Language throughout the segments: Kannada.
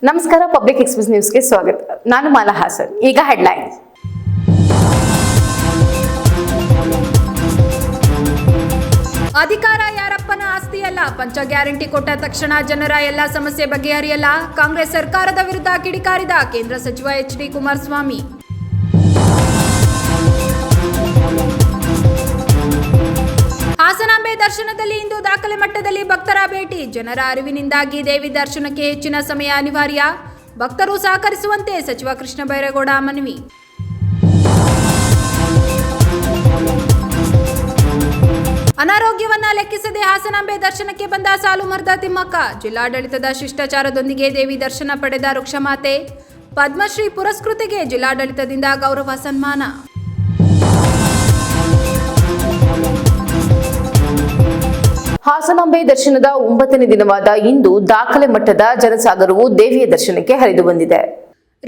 ನಮಸ್ಕಾರ, ಪಬ್ಲಿಕ್ ಎಕ್ಸ್‌ಪ್ರೆಸ್ ನ್ಯೂಸ್ಗೆ ಸ್ವಾಗತ. ನಾನು ಮಾಲಾ ಹಾಸನ್. ಈಗ ಹೆಡ್ಲೈನ್ಸ್. ಅಧಿಕಾರ ಯಾರಪ್ಪನ ಆಸ್ತಿಯಲ್ಲ. ಪಂಚ ಗ್ಯಾರಂಟಿ ಕೊಟ್ಟ ತಕ್ಷಣ ಜನರ ಎಲ್ಲ ಸಮಸ್ಯೆ ಬಗೆಹರಿಯಲ್ಲ. ಕಾಂಗ್ರೆಸ್ ಸರ್ಕಾರದ ವಿರುದ್ಧ ಕಿಡಿಕಾರಿದ ಕೇಂದ್ರ ಸಚಿವ ಎಚ್.ಡಿ. ಕುಮಾರಸ್ವಾಮಿ. ಹಾಸನಾಂಬೆ ದರ್ಶನದಲ್ಲಿ ಇಂದು ದಾಖಲೆ ಮಟ್ಟದಲ್ಲಿ ಭಕ್ತರ ಭೇಟಿ. ಜನರ ಅರಿವಿನಿಂದಾಗಿ ದೇವಿ ದರ್ಶನಕ್ಕೆ ಹೆಚ್ಚಿನ ಸಮಯ ಅನಿವಾರ್ಯ. ಭಕ್ತರು ಸಹಕರಿಸುವಂತೆ ಸಚಿವ ಕೃಷ್ಣ ಬೈರೇಗೌಡ ಮನವಿ. ಅನಾರೋಗ್ಯವನ್ನ ಲೆಕ್ಕಿಸದೆ ಹಾಸನಾಂಬೆ ದರ್ಶನಕ್ಕೆ ಬಂದ ಸಾಲು ಮರದ ತಿಮ್ಮಕ್ಕ. ಜಿಲ್ಲಾಡಳಿತದ ಶಿಷ್ಟಾಚಾರದೊಂದಿಗೆ ದೇವಿ ದರ್ಶನ ಪಡೆದ ವೃಕ್ಷಮಾತೆ. ಪದ್ಮಶ್ರೀ ಪುರಸ್ಕೃತಿಗೆ ಜಿಲ್ಲಾಡಳಿತದಿಂದ ಗೌರವ ಸನ್ಮಾನ. ಹಾಸನಾಂಬೆ ದರ್ಶನದ 9ನೇ ದಿನವಾದ ಇಂದು ದಾಖಲೆ ಮಟ್ಟದ ಜನಸಾಗರವು ದೇವಿಯ ದರ್ಶನಕ್ಕೆ ಹರಿದು ಬಂದಿದೆ.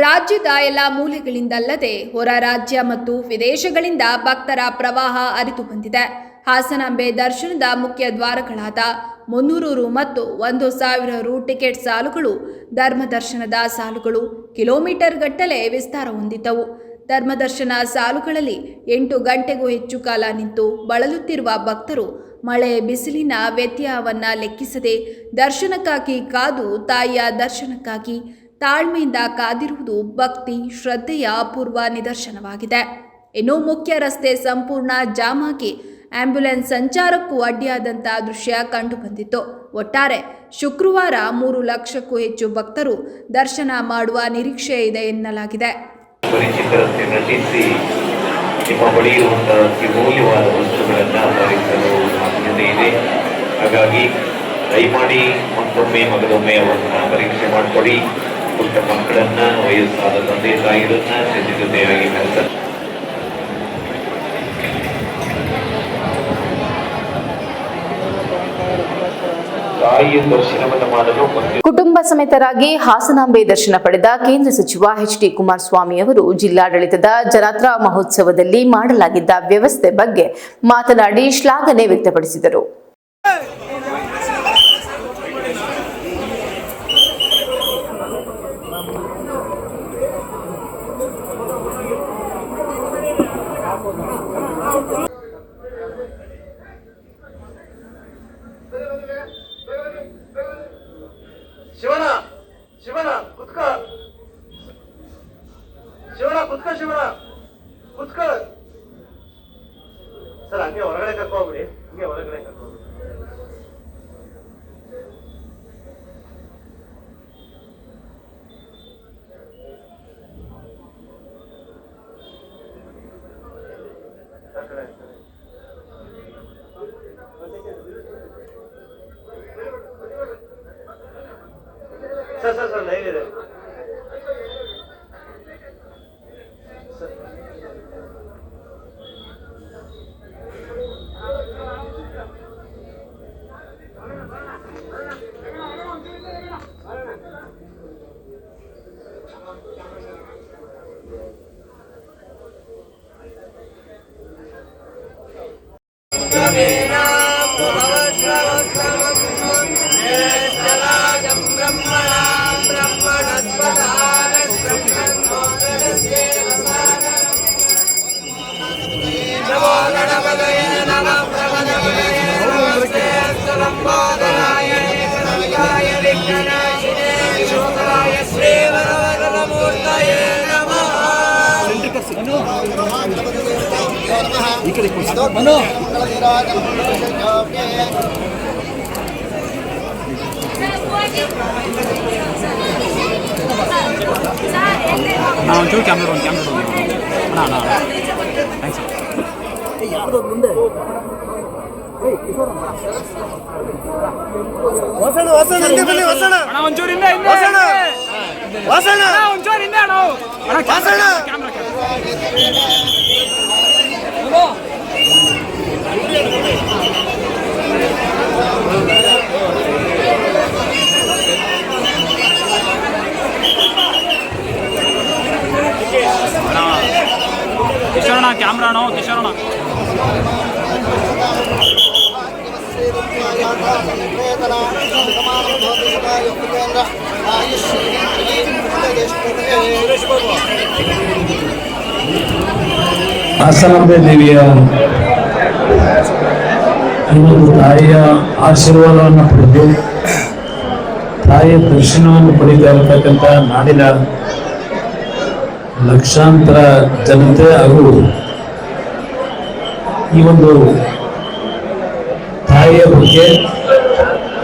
ರಾಜ್ಯದ ಎಲ್ಲ ಮೂಲೆಗಳಿಂದಲ್ಲದೆ ಹೊರ ರಾಜ್ಯ ಮತ್ತು ವಿದೇಶಗಳಿಂದ ಭಕ್ತರ ಪ್ರವಾಹ ಹರಿದು ಬಂದಿದೆ. ಹಾಸನಾಂಬೆ ದರ್ಶನದ ಮುಖ್ಯ ದ್ವಾರಗಳಾದ 300 ರು ಮತ್ತು 1,000 ರು ಟಿಕೆಟ್ ಸಾಲುಗಳು, ಧರ್ಮದರ್ಶನದ ಸಾಲುಗಳು ಕಿಲೋಮೀಟರ್ ಗಟ್ಟಲೆ ವಿಸ್ತಾರ ಹೊಂದಿದ್ದವು. ಧರ್ಮದರ್ಶನ ಸಾಲುಗಳಲ್ಲಿ 8 ಗಂಟೆಗೂ ಹೆಚ್ಚು ಕಾಲ ನಿಂತು ಬಳಲುತ್ತಿರುವ ಭಕ್ತರು ಮಳೆ ಬಿಸಿಲಿನ ವ್ಯತ್ಯಯವನ್ನ ಲೆಕ್ಕಿಸದೆ ದರ್ಶನಕ್ಕಾಗಿ ಕಾದು ತಾಯಿಯ ದರ್ಶನಕ್ಕಾಗಿ ತಾಳ್ಮೆಯಿಂದ ಕಾದಿರುವುದು ಭಕ್ತಿ ಶ್ರದ್ಧೆಯ ಅಪೂರ್ವ ನಿದರ್ಶನವಾಗಿದೆ. ಇನ್ನು ಮುಖ್ಯ ರಸ್ತೆ ಸಂಪೂರ್ಣ ಜಾಮ್ ಆಗಿ ಆಂಬ್ಯುಲೆನ್ಸ್ ಸಂಚಾರಕ್ಕೂ ಅಡ್ಡಿಯಾದಂಥ ದೃಶ್ಯ ಕಂಡುಬಂದಿತ್ತು. ಒಟ್ಟಾರೆ ಶುಕ್ರವಾರ 3 ಲಕ್ಷಕ್ಕೂ ಹೆಚ್ಚು ಭಕ್ತರು ದರ್ಶನ ಮಾಡುವ ನಿರೀಕ್ಷೆ ಇದೆ ಎನ್ನಲಾಗಿದೆ. ನಿಮ್ಮ ಬಳಿ ಇರುವಂತಹ ಅಮೂಲ್ಯವಾದ ವಸ್ತುಗಳನ್ನು ಭರಿಸಲು ಸಾಧ್ಯತೆ ಇದೆ. ಹಾಗಾಗಿ ದಯಮಾಡಿ ಮತ್ತೊಮ್ಮೆ ಮಗದೊಮ್ಮೆ ಅವರನ್ನ ಪರೀಕ್ಷೆ ಮಾಡಿಕೊಡಿ. ಪುಟ್ಟ ಮಕ್ಕಳನ್ನ, ವಯಸ್ಸಾದ ತಂದೆ ತಾಯಿಗಳನ್ನ ಜೊತೆಯಾಗಿ ಕರೆಸ ಕುಟುಂಬ ಸಮೇತರಾಗಿ ಹಾಸನಾಂಬೆ ದರ್ಶನ ಪಡೆದ ಕೇಂದ್ರ ಸಚಿವ ಎಚ್.ಡಿ. ಕುಮಾರಸ್ವಾಮಿ ಅವರು ಜಿಲ್ಲಾಡಳಿತದ ಜಾತ್ರಾ ಮಹೋತ್ಸವದಲ್ಲಿ ಮಾಡಲಾಗಿದ್ದ ವ್ಯವಸ್ಥೆ ಬಗ್ಗೆ ಮಾತನಾಡಿ ಶ್ಲಾಘನೆ ವ್ಯಕ್ತಪಡಿಸಿದರು. ಸರ್ ಹಂಗೆ ಹೊರಗಡೆ ಕರ್ಕೊಂಡ್ಬಿಡಿ, ಹಂಗೆ ಹೊರಗಡೆ ಕರ್ಕೊಂಡ್ಬಿಡಿ. ಸರ್ ಸರ್ ಸರ್ ಲೈನ್ ಇದೆ. ಒಂಚೂರು ಕ್ಯಾಮ್ರಾ ಮುಂದೆ ಒಂಚೂರಿಂದ ಕಿಶೋರಣ ಕ್ಯಾಮ್ರಾಣೋ ಕಿಶೋರಣ ಹಾಸನಾಂಬೆ ದೇವಿಯ ಇನ್ನೊಂದು ತಾಯಿಯ ಆಶೀರ್ವಾದವನ್ನು ಪಡೆದು ತಾಯಿಯ ದರ್ಶನವನ್ನು ಪಡೆಯುತ್ತಾ ಇರತಕ್ಕಂಥ ನಾಡಿನ ಲಕ್ಷಾಂತರ ಜನತೆ ಹಾಗೂ ಈ ಒಂದು ತಾಯಿಯ ಬಗ್ಗೆ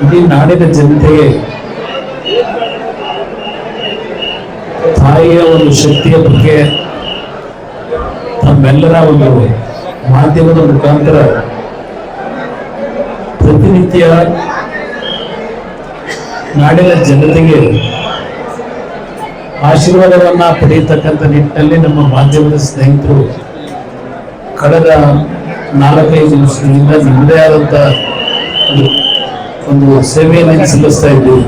ಇಡೀ ನಾಡಿನ ಜನತೆಗೆ ತಾಯಿಯ ಒಂದು ಶಕ್ತಿಯ ಬಗ್ಗೆ ನಮ್ಮೆಲ್ಲರ ಒಂದು ಮಾಧ್ಯಮದ ಮುಖಾಂತರ ಪ್ರತಿನಿತ್ಯ ನಾಡಿನ ಜನತೆಗೆ ಆಶೀರ್ವಾದವನ್ನ ಪಡೆಯತಕ್ಕಂಥ ನಿಟ್ಟಿನಲ್ಲಿ ನಮ್ಮ ಮಾಧ್ಯಮದ ಸ್ನೇಹಿತರು ಕಳೆದ 4-5 ದಿವಸಗಳಿಂದ ನಮ್ಮದೇ ಆದಂತ ಒಂದು ಸೇವೆಯನ್ನು ಸಲ್ಲಿಸ್ತಾ ಇದ್ದೀವಿ.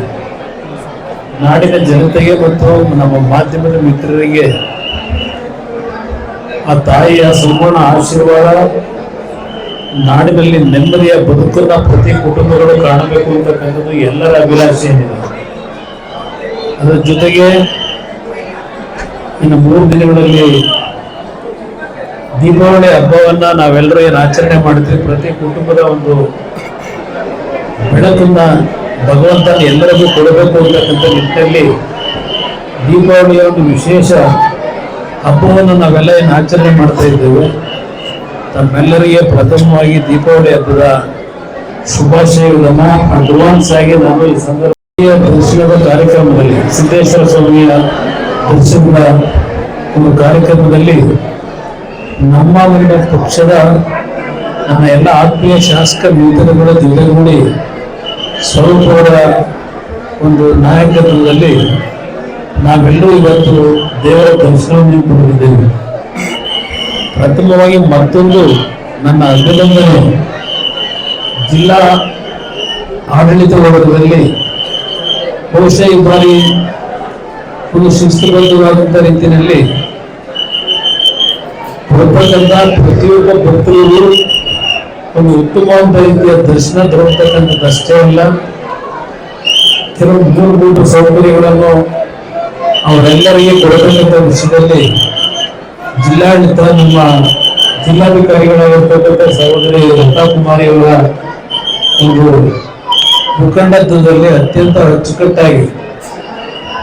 ನಾಡಿನ ಜನತೆಗೆ ಮತ್ತು ನಮ್ಮ ಮಾಧ್ಯಮದ ಮಿತ್ರರಿಗೆ ಆ ತಾಯಿಯ ಸಂಪೂರ್ಣ ಆಶೀರ್ವಾದ ನಾಡಿನಲ್ಲಿ ನೆಮ್ಮದಿಯ ಬದುಕನ್ನ ಪ್ರತಿ ಕುಟುಂಬಗಳು ಕಾಣಬೇಕು ಅಂತಕ್ಕಂಥದ್ದು ಎಲ್ಲರ ಅಭಿಲಾಷೆ ಏನಿದೆ. ಅದರ ಜೊತೆಗೆ ಇನ್ನು 3 ದಿನಗಳಲ್ಲಿ ದೀಪಾವಳಿ ಹಬ್ಬವನ್ನ ನಾವೆಲ್ಲರೂ ಏನು ಆಚರಣೆ ಮಾಡಿದ್ವಿ, ಪ್ರತಿ ಕುಟುಂಬದ ಒಂದು ಬೆಳಕನ್ನ ಭಗವಂತನ ಎಲ್ಲರಿಗೂ ಕೊಡಬೇಕು ಅಂತಕ್ಕಂಥ ನಿಟ್ಟಿನಲ್ಲಿ ದೀಪಾವಳಿಯ ಒಂದು ವಿಶೇಷ ಹಬ್ಬವನ್ನು ನಾವೆಲ್ಲ ಏನು ಆಚರಣೆ ಮಾಡ್ತಾ ಇದ್ದೇವೆ. ತಮ್ಮೆಲ್ಲರಿಗೆ ಪ್ರಥಮವಾಗಿ ದೀಪಾವಳಿ ಹಬ್ಬದ ಶುಭಾಶಯಗಳನ್ನು ಅಡ್ವಾನ್ಸ್ ಆಗಿ ನಾನು ಈ ಸಂದರ್ಭ ದರ್ಶನದ ಕಾರ್ಯಕ್ರಮದಲ್ಲಿ ಸಿದ್ದೇಶ್ವರ ಸ್ವಾಮಿಯ ದರ್ಶನದ ಒಂದು ಕಾರ್ಯಕ್ರಮದಲ್ಲಿ ನಮ್ಮ ಒಂದು ಪಕ್ಷದ ನನ್ನ ಎಲ್ಲ ಆತ್ಮೀಯ ಶಾಸಕ ಮಿತ್ರಗಳ ಜೊತೆಗೂಡಿ ಸ್ವರೂಪವರ ಒಂದು ನಾಯಕತ್ವದಲ್ಲಿ ನಾವೆಲ್ಲರೂ ಇವತ್ತು ದೇವರ ದರ್ಶನವನ್ನು ಪಡೆದಿದ್ದೇವೆ. ಪ್ರಥಮವಾಗಿ ಮತ್ತೊಂದು ನನ್ನ ಅಭಿನಂದನೆ ಜಿಲ್ಲಾ ಆಡಳಿತ ವರ್ಗದಲ್ಲಿ ಬಹುಶಃ ಈ ಬಾರಿ ಒಂದು ಶಿಸ್ತುಬದ್ಧವಾದಂಥ ರೀತಿಯಲ್ಲಿ ಬರ್ತಕ್ಕಂಥ ಪ್ರತಿಯೊಬ್ಬ ಭಕ್ತರಿಗೂ ಒಂದು ಉತ್ತಮವಾದ ರೀತಿಯ ದರ್ಶನ ದೊರಕತಕ್ಕಂಥದ್ದಷ್ಟೇ ಅಲ್ಲ, ಕೆಲವು ಮೂಲಭೂತ ಸೌಕರ್ಯಗಳನ್ನು ಅವರೆಲ್ಲರಿಗೆ ಕೊಡತಕ್ಕಂಥ ವಿಷಯದಲ್ಲಿ ಜಿಲ್ಲಾಡಳಿತ ನಮ್ಮ ಜಿಲ್ಲಾಧಿಕಾರಿಗಳಾಗಿರ್ತಕ್ಕಂಥ ಸಹೋದರಿ ಲತಾಕುಮಾರಿ ಅವರ ಒಂದು ಮುಖಂಡತ್ವದಲ್ಲಿ ಅತ್ಯಂತ ಅಚ್ಚುಕಟ್ಟಾಗಿ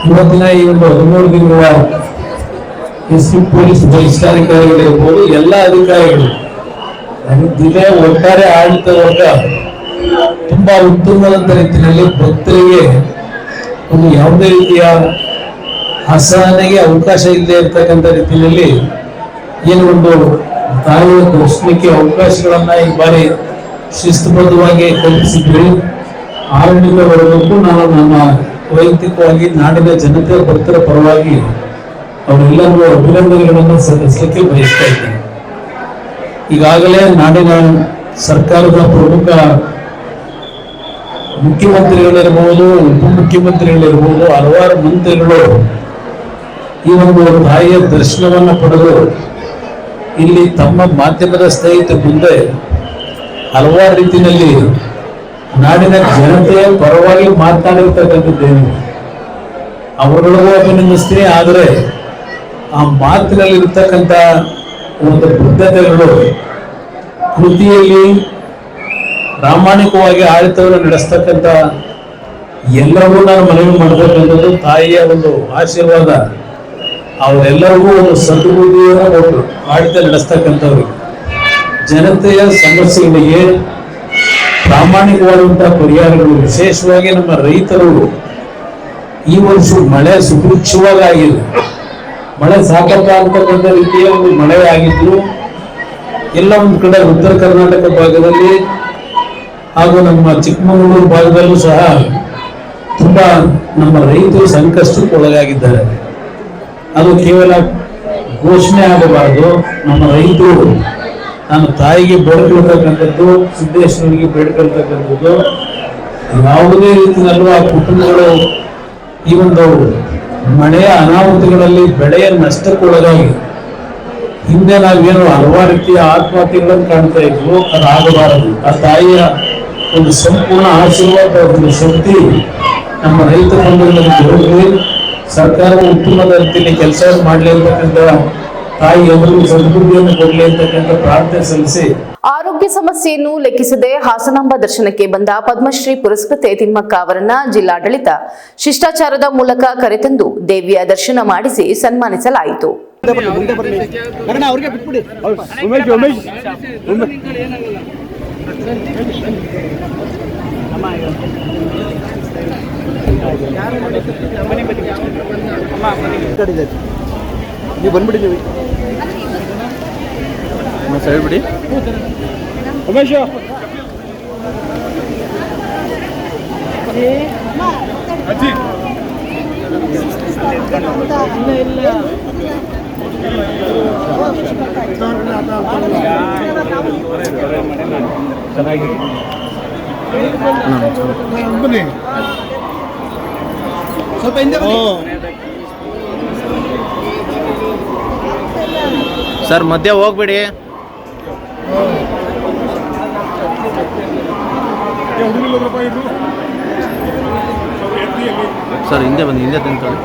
ಇವತ್ತಿನ ಈ ಒಂದು 13 ದಿನಗಳ ಎಸ್ಪಿ ಪೊಲೀಸ್ ವರಿಷ್ಠಾಧಿಕಾರಿಗಳಿರ್ಬೋದು, ಎಲ್ಲ ಅಧಿಕಾರಿಗಳು ಜಿಲ್ಲೆಯ ಒಟ್ಟಾರೆ ಆಡಳಿತ ವರ್ಗ ತುಂಬಾ ಉತ್ತಮವಾದಂತ ರೀತಿಯಲ್ಲಿ ಭಕ್ತರಿಗೆ ಒಂದು ಯಾವುದೇ ರೀತಿಯ ಅಸಹನೆಗೆ ಅವಕಾಶ ಇಲ್ಲದೆ ಇರ್ತಕ್ಕಂಥ ರೀತಿಯಲ್ಲಿ ಏನು ಒಂದು ತಾಯಿಯ ದರ್ಶನಕ್ಕೆ ಅವಕಾಶಗಳನ್ನ ಈ ಬಾರಿ ಶಿಸ್ತುಬದ್ಧವಾಗಿ ಕಲ್ಪಿಸಿದ್ವಿ. ಆಡಳಿತ ವರ್ಗಕ್ಕೂ ನಾನು ನನ್ನ ವೈಯಕ್ತಿಕವಾಗಿ ನಾಡಿನ ಜನತೆ ಭಕ್ತರ ಪರವಾಗಿ ಅವರೆಲ್ಲರಿಗೂ ಅಭಿನಂದನೆಗಳನ್ನು ಸಲ್ಲಿಸಲಿಕ್ಕೆ ಬಯಸ್ತಾ ಇದ್ದೇನೆ. ಈಗಾಗಲೇ ನಾಡಿನ ಸರ್ಕಾರದ ಪ್ರಮುಖ ಮುಖ್ಯಮಂತ್ರಿಗಳಿರ್ಬೋದು, ಉಪಮುಖ್ಯಮಂತ್ರಿಗಳಿರ್ಬೋದು, ಹಲವಾರು ಮಂತ್ರಿಗಳು ಈ ಒಂದು ತಾಯಿಯ ದರ್ಶನವನ್ನು ಪಡೆದು ಇಲ್ಲಿ ತಮ್ಮ ಮಾಧ್ಯಮದ ಸ್ನೇಹಿತರ ಮುಂದೆ ಹಲವಾರು ರೀತಿಯಲ್ಲಿ ನಾಡಿನ ಜನತೆಯ ಪರವಾಗಿ ಮಾತನಾಡಿರ್ತಕ್ಕಂಥದ್ದೇನು ಅವರುಗಳಿಗೂ ಅಭಿನಂದಿಸ್ತೀನಿ. ಆದರೆ ಆ ಮಾತಿನಲ್ಲಿ ಇರ್ತಕ್ಕಂಥ ಒಂದು ಬದ್ಧತೆಗಳು ಕೃತಿಯಲ್ಲಿ ಪ್ರಾಮಾಣಿಕವಾಗಿ ಆಡಳಿತವನ್ನು ನಡೆಸ್ತಕ್ಕಂಥ ಎಲ್ಲರಿಗೂ ನಾನು ಮನವಿ ಮಾಡಬೇಕಂಥದ್ದು ತಾಯಿಯ ಒಂದು ಆಶೀರ್ವಾದ ಅವರೆಲ್ಲರಿಗೂ ಒಂದು ಸದ್ಬುದ್ಧಿಯನ್ನು ಕೊಟ್ಟು ಆಡಳಿತ ನಡೆಸ್ತಕ್ಕಂಥವ್ರಿಗೆ ಜನತೆಯ ಸಮಸ್ಯೆಗಳಿಗೆ ಪ್ರಾಮಾಣಿಕವಾದಂತಹ ಪರಿಹಾರಗಳು, ವಿಶೇಷವಾಗಿ ನಮ್ಮ ರೈತರು ಈ ವರ್ಷ ಮಳೆ ಸುಭಿಕ್ಷವಾಗಿ ಆಗಿದೆ, ಮಳೆ ಸಾಕಪ್ಪ ಅಂತಕ್ಕಂಥ ರೀತಿಯ ಒಂದು ಮಳೆ ಆಗಿದ್ರು ಎಲ್ಲ ಒಂದು ಕಡೆ ಉತ್ತರ ಕರ್ನಾಟಕ ಭಾಗದಲ್ಲಿ ಹಾಗೂ ನಮ್ಮ ಚಿಕ್ಕಮಗಳೂರು ಭಾಗದಲ್ಲೂ ಸಹ ತುಂಬಾ ನಮ್ಮ ರೈತರು ಸಂಕಷ್ಟಕ್ಕೆ ಒಳಗಾಗಿದ್ದಾರೆ. ಅದು ಕೇವಲ ಘೋಷಣೆ ಆಗಬಾರದು. ನಮ್ಮ ರೈತರು ನಾನು ತಾಯಿಗೆ ಬೇಡ್ಕೊಳ್ತಕ್ಕಂಥದ್ದು, ಸಿದ್ದೇಶ್ವರಿಗೆ ಬೇಡ್ಕೊಳ್ತಕ್ಕಂಥದ್ದು, ಯಾವುದೇ ರೀತಿಯಲ್ಲೂ ಆ ಕುಟುಂಬಗಳು ಈ ಒಂದು ಮಳೆಯ ಅನಾಹುತಗಳಲ್ಲಿ ಬೆಳೆಯ ನಷ್ಟಕ್ಕೊಳಗಾಗಿ ಹಿಂದೆ ನಾವೇನು ಹಲವಾರು ರೀತಿಯ ಆತ್ಮಹತ್ಯೆಗಳನ್ನು ಕಾಣ್ತಾ ಇದ್ವು, ಅದಾಗಬಾರದು. ಆ ತಾಯಿಯ ಒಂದು ಸಂಪೂರ್ಣ ಆಶೀರ್ವಾದ, ಒಂದು ಶಕ್ತಿ ನಮ್ಮ ರೈತ ಬಂಧುಗಳಿಗೆ ದೊರಕಲಿ. ಸರ್ಕಾರವು ಉತ್ತಮದ ರೀತಿಯಲ್ಲಿ ಕೆಲಸ ಮಾಡಲಿ ಅಂತಕ್ಕಂಥ ತಾಯಿಯವರಿಗೆ ಸದ್ಬುದ್ಧಿಯನ್ನು ಕೊಡಲಿ ಅಂತಕ್ಕಂಥ ಪ್ರಾರ್ಥನೆ ಸಲ್ಲಿಸಿ, ಆರೋಗ್ಯ ಸಮಸ್ಯೆಯನ್ನು ಲೆಕ್ಕಿಸದೆ ಹಾಸನಾಂಬ ದರ್ಶನಕ್ಕೆ ಬಂದ ಪದ್ಮಶ್ರೀ ಪುರಸ್ಕೃತೆ ತಿಮ್ಮಕ್ಕ ಅವರನ್ನ ಜಿಲ್ಲಾಡಳಿತ ಶಿಷ್ಟಾಚಾರದ ಮೂಲಕ ಕರೆತಂದು ದೇವಿಯ ದರ್ಶನ ಮಾಡಿಸಿ ಸನ್ಮಾನಿಸಲಾಯಿತು. ನೀವು ಬಂದ್ಬಿಡಿ, ನೀವು ಸೈಡ್ ಬಿಡಿ. ಉಮೇಶ್ ಅಜ್ಜಿ ಚೆನ್ನಾಗಿ ಸ್ವಲ್ಪ ಹಿಂದೆ ಸರ್, ಮಧ್ಯ ಹೋಗ್ಬೇಡಿ. ಸರ್, ಹಿಂದೆ ಬನ್ನಿ, ಹಿಂದೆ ತಿಂತಾರೆ.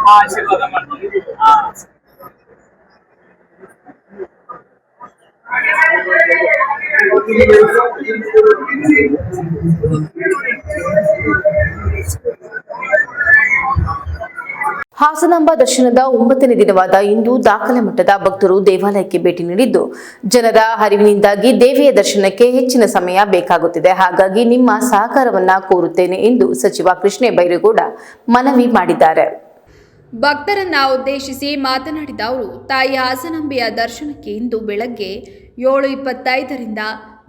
ಆಶೀರ್ವಾದ ಮಾಡ್ತೀವಿ. ಹಾಸನಾಂಬ ದರ್ಶನದ 9ನೇ ದಿನವಾದ ಇಂದು ದಾಖಲೆ ಮಟ್ಟದ ಭಕ್ತರು ದೇವಾಲಯಕ್ಕೆ ಭೇಟಿ ನೀಡಿದ್ದು, ಜನರ ಹರಿವಿನಿಂದಾಗಿ ದೇವಿಯ ದರ್ಶನಕ್ಕೆ ಹೆಚ್ಚಿನ ಸಮಯ ಬೇಕಾಗುತ್ತಿದೆ. ಹಾಗಾಗಿ ನಿಮ್ಮ ಸಹಕಾರವನ್ನ ಕೋರುತ್ತೇನೆ ಎಂದು ಸಚಿವ ಕೃಷ್ಣ ಬೈರೇಗೌಡ ಮನವಿ ಮಾಡಿದ್ದಾರೆ. ಭಕ್ತರನ್ನ ಉದ್ದೇಶಿಸಿ ಮಾತನಾಡಿದ ಅವರು, ತಾಯಿ ಹಾಸನಾಂಬೆಯ ದರ್ಶನಕ್ಕೆ ಇಂದು ಬೆಳಗ್ಗೆ 7:25ರಿಂದ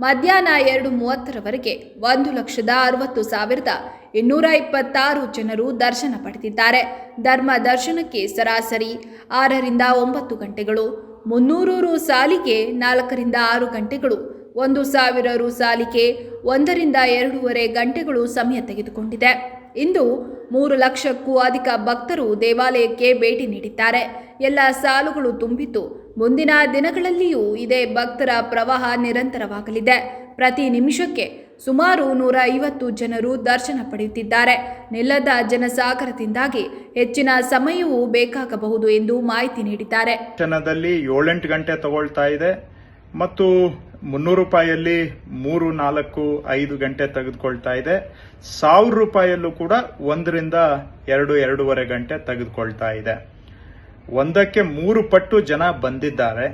ಮಧ್ಯಾಹ್ನ 2:30ರವರೆಗೆ 1,60,226 ಜನರು ದರ್ಶನ ಪಡೆದಿದ್ದಾರೆ. ಧರ್ಮ ದರ್ಶನಕ್ಕೆ ಸರಾಸರಿ 6ರಿಂದ 9 ಗಂಟೆಗಳು, 300 ರು ಸಾಲಿಗೆ 4ರಿಂದ 6 ಗಂಟೆಗಳು, 1,000 ರು ಸಾಲಿಗೆ 1ರಿಂದ 2.5 ಗಂಟೆಗಳು ಸಮಯ ತೆಗೆದುಕೊಂಡಿದೆ. ಇಂದು 3 ಲಕ್ಷಕ್ಕೂ ಅಧಿಕ ಭಕ್ತರು ದೇವಾಲಯಕ್ಕೆ ಭೇಟಿ ನೀಡಿದ್ದಾರೆ. ಎಲ್ಲ ಸಾಲುಗಳು ತುಂಬಿದ್ದು, ಮುಂದಿನ ದಿನಗಳಲ್ಲಿಯೂ ಇದೇ ಭಕ್ತರ ಪ್ರವಾಹ ನಿರಂತರವಾಗಲಿದೆ. ಪ್ರತಿ ನಿಮಿಷಕ್ಕೆ ಸುಮಾರು 150 ಜನರು ದರ್ಶನ ಪಡೆಯುತ್ತಿದ್ದಾರೆ. ನಿಲ್ಲದ ಜನಸಾಗರದಿಂದಾಗಿ ಹೆಚ್ಚಿನ ಸಮಯವೂ ಬೇಕಾಗಬಹುದು ಎಂದು ಮಾಹಿತಿ ನೀಡಿದ್ದಾರೆ. ದರ್ಶನದಲ್ಲಿ 7-8 ಗಂಟೆ ತಗೊಳ್ತಾ ಇದೆ ಮತ್ತು 300 ರೂಪಾಯಿಯಲ್ಲಿ 3, 4, 5 ಗಂಟೆ ತೆಗೆದುಕೊಳ್ತಾ ಇದೆ. 1000 ರೂಪಾಯಿಯಲ್ಲೂ ಕೂಡ 1ರಿಂದ 2.5 ಗಂಟೆ ತೆಗೆದುಕೊಳ್ತಾ ಇದೆ. ಒಂದಕ್ಕೆ 3 ಪಟ್ಟು ಜನ ಬಂದಿದ್ದಾರೆ.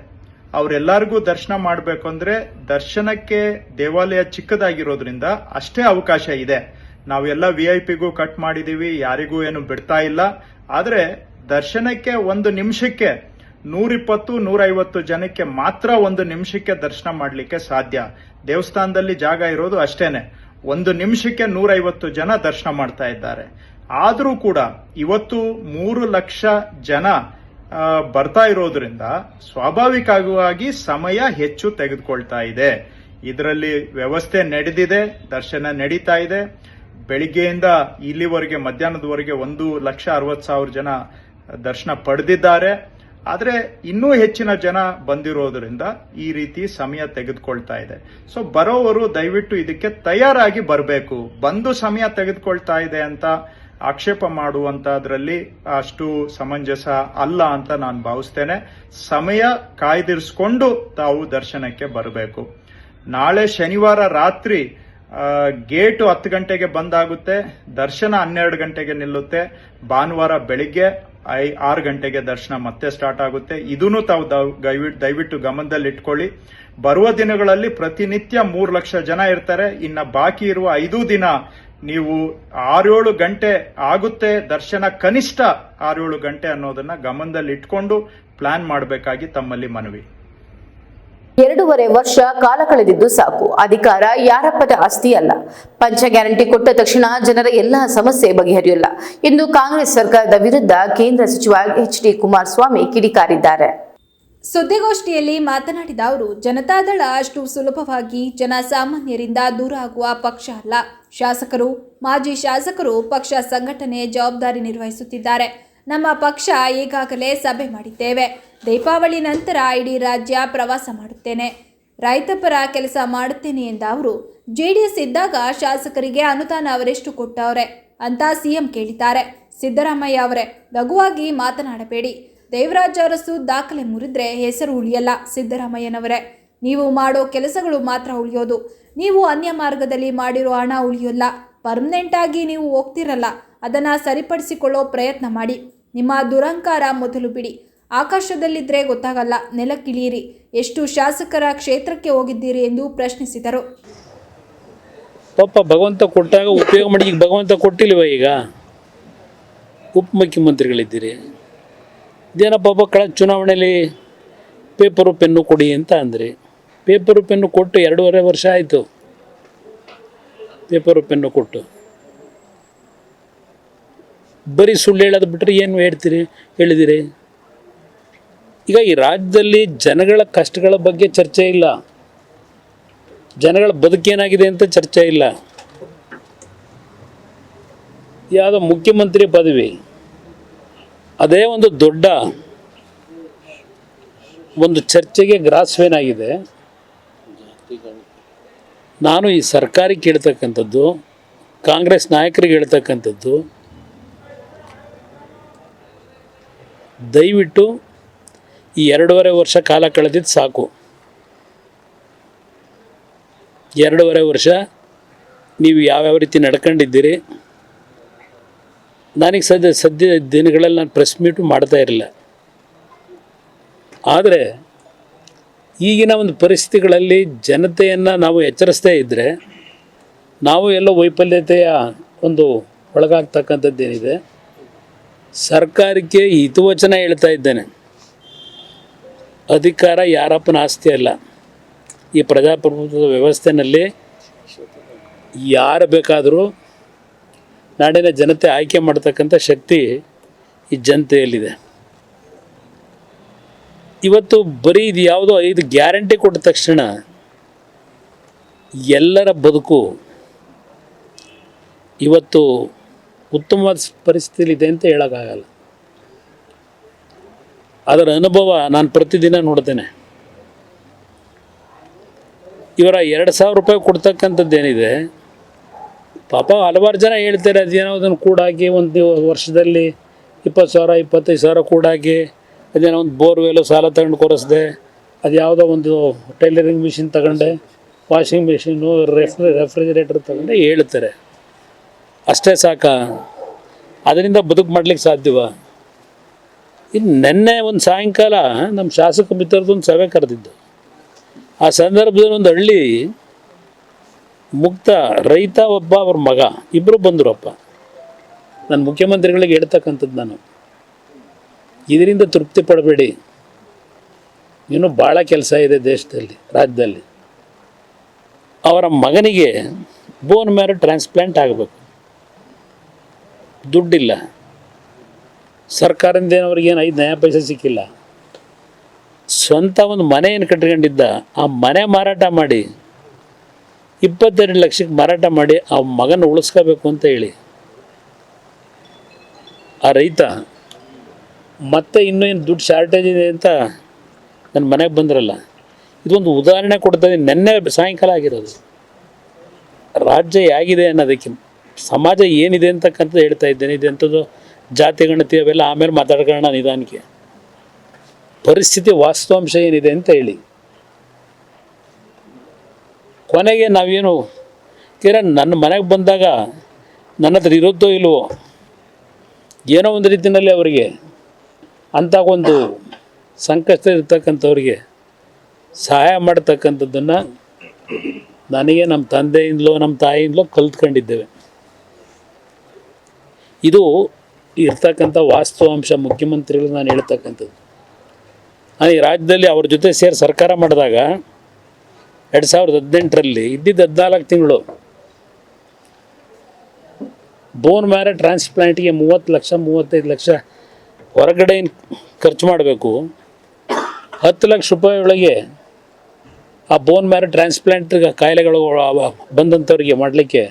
ಅವರೆಲ್ಲರಿಗೂ ದರ್ಶನ ಮಾಡಬೇಕು ಅಂದ್ರೆ ದರ್ಶನಕ್ಕೆ ದೇವಾಲಯ ಚಿಕ್ಕದಾಗಿರೋದ್ರಿಂದ ಅಷ್ಟೇ ಅವಕಾಶ ಇದೆ. ನಾವೆಲ್ಲ VIP-ಗೂ ಕಟ್ ಮಾಡಿದೀವಿ, ಯಾರಿಗೂ ಏನು ಬಿಡ್ತಾ ಇಲ್ಲ. ಆದ್ರೆ ದರ್ಶನಕ್ಕೆ 1 ನಿಮಿಷಕ್ಕೆ 120-150 ಜನಕ್ಕೆ ಮಾತ್ರ 1 ನಿಮಿಷಕ್ಕೆ ದರ್ಶನ ಮಾಡಲಿಕ್ಕೆ ಸಾಧ್ಯ. ದೇವಸ್ಥಾನದಲ್ಲಿ ಜಾಗ ಇರೋದು ಅಷ್ಟೇನೆ. 1 ನಿಮಿಷಕ್ಕೆ 150 ಜನ ದರ್ಶನ ಮಾಡ್ತಾ ಇದ್ದಾರೆ. ಆದರೂ ಕೂಡ ಇವತ್ತು 3 ಲಕ್ಷ ಜನ ಬರ್ತಾ ಇರೋದ್ರಿಂದ ಸ್ವಾಭಾವಿಕವಾಗಿ ಸಮಯ ಹೆಚ್ಚು ತೆಗೆದುಕೊಳ್ತಾ ಇದೆ. ಇದರಲ್ಲಿ ವ್ಯವಸ್ಥೆ ನಡೆದಿದೆ, ದರ್ಶನ ನಡೀತಾ ಇದೆ. ಬೆಳಿಗ್ಗೆಯಿಂದ ಇಲ್ಲಿವರೆಗೆ ಮಧ್ಯಾಹ್ನದವರೆಗೆ 1,60,000 ಜನ ದರ್ಶನ ಪಡೆದಿದ್ದಾರೆ. ಆದರೆ ಇನ್ನೂ ಹೆಚ್ಚಿನ ಜನ ಬಂದಿರೋದ್ರಿಂದ ಈ ರೀತಿ ಸಮಯ ತೆಗೆದುಕೊಳ್ತಾ ಇದೆ. ಸೊ ಬರೋವರು ದಯವಿಟ್ಟು ಇದಕ್ಕೆ ತಯಾರಾಗಿ ಬರಬೇಕು. ಬಂದು ಸಮಯ ತೆಗೆದುಕೊಳ್ತಾ ಇದೆ ಅಂತ ಆಕ್ಷೇಪ ಮಾಡುವಂತದ್ರಲ್ಲಿ ಅಷ್ಟು ಸಮಂಜಸ ಅಲ್ಲ ಅಂತ ನಾನು ಭಾವಿಸ್ತೇನೆ. ಸಮಯ ಕಾಯ್ದಿರಿಸಿಕೊಂಡು ತಾವು ದರ್ಶನಕ್ಕೆ ಬರಬೇಕು. ನಾಳೆ ಶನಿವಾರ ರಾತ್ರಿ ಗೇಟ್ 10 ಗಂಟೆಗೆ ಬಂದಾಗುತ್ತೆ, ದರ್ಶನ 12 ಗಂಟೆಗೆ ನಿಲ್ಲುತ್ತೆ. ಭಾನುವಾರ ಬೆಳಿಗ್ಗೆ 6 ಗಂಟೆಗೆ ದರ್ಶನ ಮತ್ತೆ ಸ್ಟಾರ್ಟ್ ಆಗುತ್ತೆ. ಇದನ್ನು ತಾವು ದಯವಿಟ್ಟು ಗಮನದಲ್ಲಿ ಇಟ್ಕೊಳ್ಳಿ. ಬರುವ ದಿನಗಳಲ್ಲಿ ಪ್ರತಿನಿತ್ಯ 3 ಲಕ್ಷ ಜನ ಇರ್ತಾರೆ. ಇನ್ನ ಬಾಕಿ ಇರುವ 5 ದಿನ ನೀವು 6-7 ಗಂಟೆ ಆಗುತ್ತೆ ದರ್ಶನ, ಕನಿಷ್ಠ 6-7 ಗಂಟೆ ಅನ್ನೋದನ್ನ ಗಮನದಲ್ಲಿ ಇಟ್ಕೊಂಡು ಪ್ಲಾನ್ ಮಾಡಬೇಕಾಗಿ ತಮ್ಮಲ್ಲಿ ಮನವಿ. 2.5 ವರ್ಷ ಕಾಲ ಕಳೆದಿದ್ದು ಸಾಕು. ಅಧಿಕಾರ ಯಾರಪ್ಪದ ಆಸ್ತಿ ಅಲ್ಲ. ಪಂಚ ಗ್ಯಾರಂಟಿ ಕೊಟ್ಟ ತಕ್ಷಣ ಜನರ ಎಲ್ಲಾ ಸಮಸ್ಯೆ ಬಗೆಹರಿಯಲ್ಲ ಎಂದು ಕಾಂಗ್ರೆಸ್ ಸರ್ಕಾರದ ವಿರುದ್ಧ ಕೇಂದ್ರ ಸಚಿವ ಎಚ್.ಡಿ. ಕುಮಾರಸ್ವಾಮಿ ಕಿಡಿಕಾರಿದ್ದಾರೆ. ಸುದ್ದಿಗೋಷ್ಠಿಯಲ್ಲಿ ಮಾತನಾಡಿದ ಅವರು, ಜನತಾದಳ ಅಷ್ಟು ಸುಲಭವಾಗಿ ಜನಸಾಮಾನ್ಯರಿಂದ ದೂರ ಆಗುವ ಪಕ್ಷ ಅಲ್ಲ. ಶಾಸಕರು, ಮಾಜಿ ಶಾಸಕರು ಪಕ್ಷ ಸಂಘಟನೆ ಜವಾಬ್ದಾರಿ ನಿರ್ವಹಿಸುತ್ತಿದ್ದಾರೆ. ನಮ್ಮ ಪಕ್ಷ ಈಗಾಗಲೇ ಸಭೆ ಮಾಡಿದ್ದೇವೆ. ದೀಪಾವಳಿ ನಂತರ ಇಡೀ ರಾಜ್ಯ ಪ್ರವಾಸ ಮಾಡುತ್ತೇನೆ. ರೈತಪರ ಕೆಲಸ ಮಾಡುತ್ತೇನೆ ಎಂದ ಅವರು, ಜೆಡಿಎಸ್ ಇದ್ದಾಗ ಶಾಸಕರಿಗೆ ಅನುದಾನ ಅವರೆಷ್ಟು ಕೊಟ್ಟವ್ರೆ ಅಂತ ಸಿಎಂ ಕೇಳಿದ್ದಾರೆ. ಸಿದ್ದರಾಮಯ್ಯ ಅವರೇ, ಲಘುವಾಗಿ ಮಾತನಾಡಬೇಡಿ. ದೇವರಾಜ ಅರಸು ದಾಖಲೆ ಮುರಿದ್ರೆ ಹೆಸರು ಉಳಿಯಲ್ಲ. ಸಿದ್ದರಾಮಯ್ಯನವರೇ, ನೀವು ಮಾಡೋ ಕೆಲಸಗಳು ಮಾತ್ರ ಉಳಿಯೋದು. ನೀವು ಅನ್ಯ ಮಾರ್ಗದಲ್ಲಿ ಮಾಡಿರೋ ಹಣ ಉಳಿಯೋಲ್ಲ. ಪರ್ಮನೆಂಟ್ ಆಗಿ ನೀವು ಹೋಗ್ತಿರಲ್ಲ. ಅದನ್ನು ಸರಿಪಡಿಸಿಕೊಳ್ಳೋ ಪ್ರಯತ್ನ ಮಾಡಿ. ನಿಮ್ಮ ದುರಂಕಾರ ಮೊದಲು ಬಿಡಿ. ಆಕಾಶದಲ್ಲಿದ್ದರೆ ಗೊತ್ತಾಗಲ್ಲ, ನೆಲಕ್ಕಿಳಿಯಿರಿ. ಎಷ್ಟು ಶಾಸಕರ ಕ್ಷೇತ್ರಕ್ಕೆ ಹೋಗಿದ್ದೀರಿ ಎಂದು ಪ್ರಶ್ನಿಸಿದರು. ಪಾಪ ಭಗವಂತ ಕೊಟ್ಟಾಗ ಉಪಯೋಗ ಮಾಡಿ. ಈಗ ಭಗವಂತ ಕೊಟ್ಟಿಲ್ವ? ಈಗ ಉಪಮುಖ್ಯಮಂತ್ರಿಗಳಿದ್ದೀರಿ. ಇದೇನೋ ಪಾಪ ಕಳೆದ ಚುನಾವಣೆಯಲ್ಲಿ ಪೇಪರು ಪೆನ್ನು ಕೊಡಿ ಅಂತ ಅಂದ್ರಿ. ಪೇಪರು ಪೆನ್ನು ಕೊಟ್ಟು 2.5 ವರ್ಷ ಆಯಿತು. ಪೇಪರು ಪೆನ್ನು ಕೊಟ್ಟು ಬರೀ ಸುಳ್ಳು ಹೇಳೋದು ಬಿಟ್ಟರೆ ಏನು ಹೇಳಿದಿರಿ? ಈಗ ಈ ರಾಜ್ಯದಲ್ಲಿ ಜನಗಳ ಕಷ್ಟಗಳ ಬಗ್ಗೆ ಚರ್ಚೆ ಇಲ್ಲ, ಜನಗಳ ಬದುಕೇನಾಗಿದೆ ಅಂತ ಚರ್ಚೆ ಇಲ್ಲ. ಯಾವುದೋ ಮುಖ್ಯಮಂತ್ರಿ ಪದವಿ ಅದೇ ಒಂದು ದೊಡ್ಡ ಒಂದು ಚರ್ಚೆಗೆ ಗ್ರಾಸವೇನಾಗಿದೆ. ನಾನು ಈ ಸರ್ಕಾರಕ್ಕೆ ಹೇಳ್ತಕ್ಕಂಥದ್ದು, ಕಾಂಗ್ರೆಸ್ ನಾಯಕರಿಗೆ ಹೇಳ್ತಕ್ಕಂಥದ್ದು, ದಯವಿಟ್ಟು ಈ 2.5 ವರ್ಷ ಕಾಲ ಕಳೆದಿದ್ದು ಸಾಕು. 2.5 ವರ್ಷ ನೀವು ಯಾವ್ಯಾವ ರೀತಿ ನಡ್ಕೊಂಡಿದ್ದೀರಿ. ನನಗೆ ಸದ್ಯ ದಿನಗಳಲ್ಲಿ ನಾನು ಪ್ರೆಸ್ ಮೀಟು ಮಾಡ್ತಾ ಇರಲಿಲ್ಲ. ಆದರೆ ಈಗಿನ ಒಂದು ಪರಿಸ್ಥಿತಿಗಳಲ್ಲಿ ಜನತೆಯನ್ನು ನಾವು ಎಚ್ಚರಿಸ್ತೇ ಇದ್ದರೆ ನಾವು ಎಲ್ಲೋ ವೈಫಲ್ಯತೆಯ ಒಂದು ಒಳಗಾಗ್ತಕ್ಕಂಥದ್ದೇನಿದೆ. ಸರ್ಕಾರಕ್ಕೆ ಹಿತವಚನ ಹೇಳ್ತಾ ಇದ್ದೇನೆ. ಅಧಿಕಾರ ಯಾರಪ್ಪನ ಆಸ್ತಿ ಅಲ್ಲ. ಈ ಪ್ರಜಾಪ್ರಭುತ್ವದ ವ್ಯವಸ್ಥೆಯಲ್ಲಿ ಯಾರು ಬೇಕಾದರೂ ನಾಡಿನ ಜನತೆ ಆಯ್ಕೆ ಮಾಡ್ತಕ್ಕಂಥ ಶಕ್ತಿ ಈ ಜನತೆಯಲ್ಲಿದೆ. ಇವತ್ತು ಬರೀ ಇದು ಯಾವುದೋ 5 ಗ್ಯಾರಂಟಿ ಕೊಟ್ಟ ತಕ್ಷಣ ಎಲ್ಲರ ಬದುಕು ಇವತ್ತು ಉತ್ತಮವಾದ ಪರಿಸ್ಥಿತಿಲಿದೆ ಅಂತ ಹೇಳೋಕ್ಕಾಗಲ್ಲ. ಅದರ ಅನುಭವ ನಾನು ಪ್ರತಿದಿನ ನೋಡ್ತೇನೆ. ಇವರ 2,000 ರೂಪಾಯಿ ಕೊಡ್ತಕ್ಕಂಥದ್ದೇನಿದೆ, ಪಾಪ ಹಲವಾರು ಜನ ಹೇಳ್ತಾರೆ ಅದೇನೋ ಅದನ್ನು ಕೂಡಾಕಿ ಒಂದು ವರ್ಷದಲ್ಲಿ 20,000 25,000 ಕೂಡಾಕಿ ಅದೇನೋ ಒಂದು ಬೋರ್ವೆಲು ಸಾಲ ತಗೊಂಡು ಕೊರಿಸ್ದೆ, ಅದು ಯಾವುದೋ ಒಂದು ಟೈಲರಿಂಗ್ ಮಿಷಿನ್ ತಗೊಂಡೆ, ವಾಷಿಂಗ್ ಮಿಷಿನು, ರೆಫ್ರಿಜರೇಟರ್ ತಗೊಂಡೆ ಹೇಳ್ತಾರೆ. ಅಷ್ಟೇ ಸಾಕ? ಅದರಿಂದ ಬದುಕು ಮಾಡ್ಲಿಕ್ಕೆ ಸಾಧ್ಯವ? ಇನ್ನು ನೆನ್ನೆ ಒಂದು ಸಾಯಂಕಾಲ ನಮ್ಮ ಶಾಸಕ ಮಿತ್ರದೊಂದು ಸಭೆ ಕರೆದಿದ್ದು. ಆ ಸಂದರ್ಭದಲ್ಲಿ ಒಂದು ಹಳ್ಳಿ ಮುಕ್ತ ರೈತ ಒಬ್ಬ, ಅವ್ರ ಮಗ ಇಬ್ಬರು ಬಂದರಪ್ಪ. ನಾನು ಮುಖ್ಯಮಂತ್ರಿಗಳಿಗೆ ಹೇಳ್ತಕ್ಕಂಥದ್ದು, ನಾನು ಇದರಿಂದ ತೃಪ್ತಿ ಪಡಬೇಡಿ, ಇನ್ನೂ ಭಾಳ ಕೆಲಸ ಇದೆ ದೇಶದಲ್ಲಿ, ರಾಜ್ಯದಲ್ಲಿ. ಅವರ ಮಗನಿಗೆ ಬೋನ್ ಮ್ಯಾರೋ ಟ್ರಾನ್ಸ್ಪ್ಲಾಂಟ್ ಆಗಬೇಕು, ದುಡ್ಡಿಲ್ಲ. ಸರ್ಕಾರದಿಂದ ಅವ್ರಿಗೇನು 5 ನಯಾ ಪೈಸೆ ಸಿಕ್ಕಿಲ್ಲ. ಸ್ವಂತ ಒಂದು ಮನೆಯನ್ನು ಕಟ್ಕೊಂಡಿದ್ದ, ಆ ಮನೆ ಮಾರಾಟ ಮಾಡಿ 22 ಲಕ್ಷಕ್ಕೆ ಮಾರಾಟ ಮಾಡಿ ಆ ಮಗನ ಉಳಿಸ್ಕೋಬೇಕು ಅಂತ ಹೇಳಿ ಆ ರೈತ ಮತ್ತೆ ಇನ್ನೂ ಏನು ದುಡ್ಡು ಶಾರ್ಟೇಜ್ ಇದೆ ಅಂತ ನನ್ನ ಮನೆಗೆ ಬಂದ್ರಲ್ಲ. ಇದೊಂದು ಉದಾಹರಣೆ ಕೊಡ್ತಾ ಇದ್ದೀನಿ. ನೆನ್ನೆ ಸಾಯಂಕಾಲ ಆಗಿರೋದು. ರಾಜ್ಯ ಹೇಗಿದೆ ಅನ್ನೋದಕ್ಕೆ, ಸಮಾಜ ಏನಿದೆ ಅಂತಕ್ಕಂಥದ್ದು ಹೇಳ್ತಾ ಇದ್ದೇನೆ. ಇದೆಂಥದ್ದು ಜಾತಿ ಗಣತಿ ಅವೆಲ್ಲ ಆಮೇಲೆ ಮಾತಾಡ್ಕೊಳ್ಳೋಣ ನಿಧಾನಕ್ಕೆ. ಪರಿಸ್ಥಿತಿ ವಾಸ್ತವಾಂಶ ಏನಿದೆ ಅಂತ ಹೇಳಿ. ಕೊನೆಗೆ ನಾವೇನು ನನ್ನ ಮನೆಗೆ ಬಂದಾಗ ನನ್ನ ಹತ್ರ ಇರುತ್ತೋ ಇಲ್ವೋ, ಏನೋ ಒಂದು ರೀತಿಯಲ್ಲಿ ಅವರಿಗೆ ಅಂಥ ಒಂದು ಸಂಕಷ್ಟ ಇರ್ತಕ್ಕಂಥವ್ರಿಗೆ ಸಹಾಯ ಮಾಡ್ತಕ್ಕಂಥದ್ದನ್ನು ನನಗೆ ನಮ್ಮ ತಂದೆಯಿಂದಲೋ ನಮ್ಮ ತಾಯಿಯಿಂದಲೋ ಕಲ್ತ್ಕೊಂಡಿದ್ದೇವೆ. ಇದು ಇರ್ತಕ್ಕಂಥ ವಾಸ್ತವಾಂಶ. ಮುಖ್ಯಮಂತ್ರಿಗಳು ನಾನು ಹೇಳ್ತಕ್ಕಂಥದ್ದು, ನಾನು ಈ ರಾಜ್ಯದಲ್ಲಿ ಅವ್ರ ಜೊತೆ ಸೇರಿ ಸರ್ಕಾರ ಮಾಡಿದಾಗ 2018ರಲ್ಲಿ ಇದ್ದಿದ್ದು 14 ತಿಂಗಳು ಬೋನ್ ಮ್ಯಾರೋ ಟ್ರಾನ್ಸ್ಪ್ಲಾಂಟ್ಗೆ 30 ಲಕ್ಷ 35 ಲಕ್ಷ ಹೊರಗಡೆ ಖರ್ಚು ಮಾಡಬೇಕು. 10 ಲಕ್ಷ ರೂಪಾಯಿ ಒಳಗೆ ಆ ಬೋನ್ ಮ್ಯಾರೋ ಟ್ರಾನ್ಸ್ಪ್ಲಾಂಟ್ ಕಾಯಿಲೆಗಳು ಬಂದಂಥವ್ರಿಗೆ ಮಾಡಲಿಕ್ಕೆ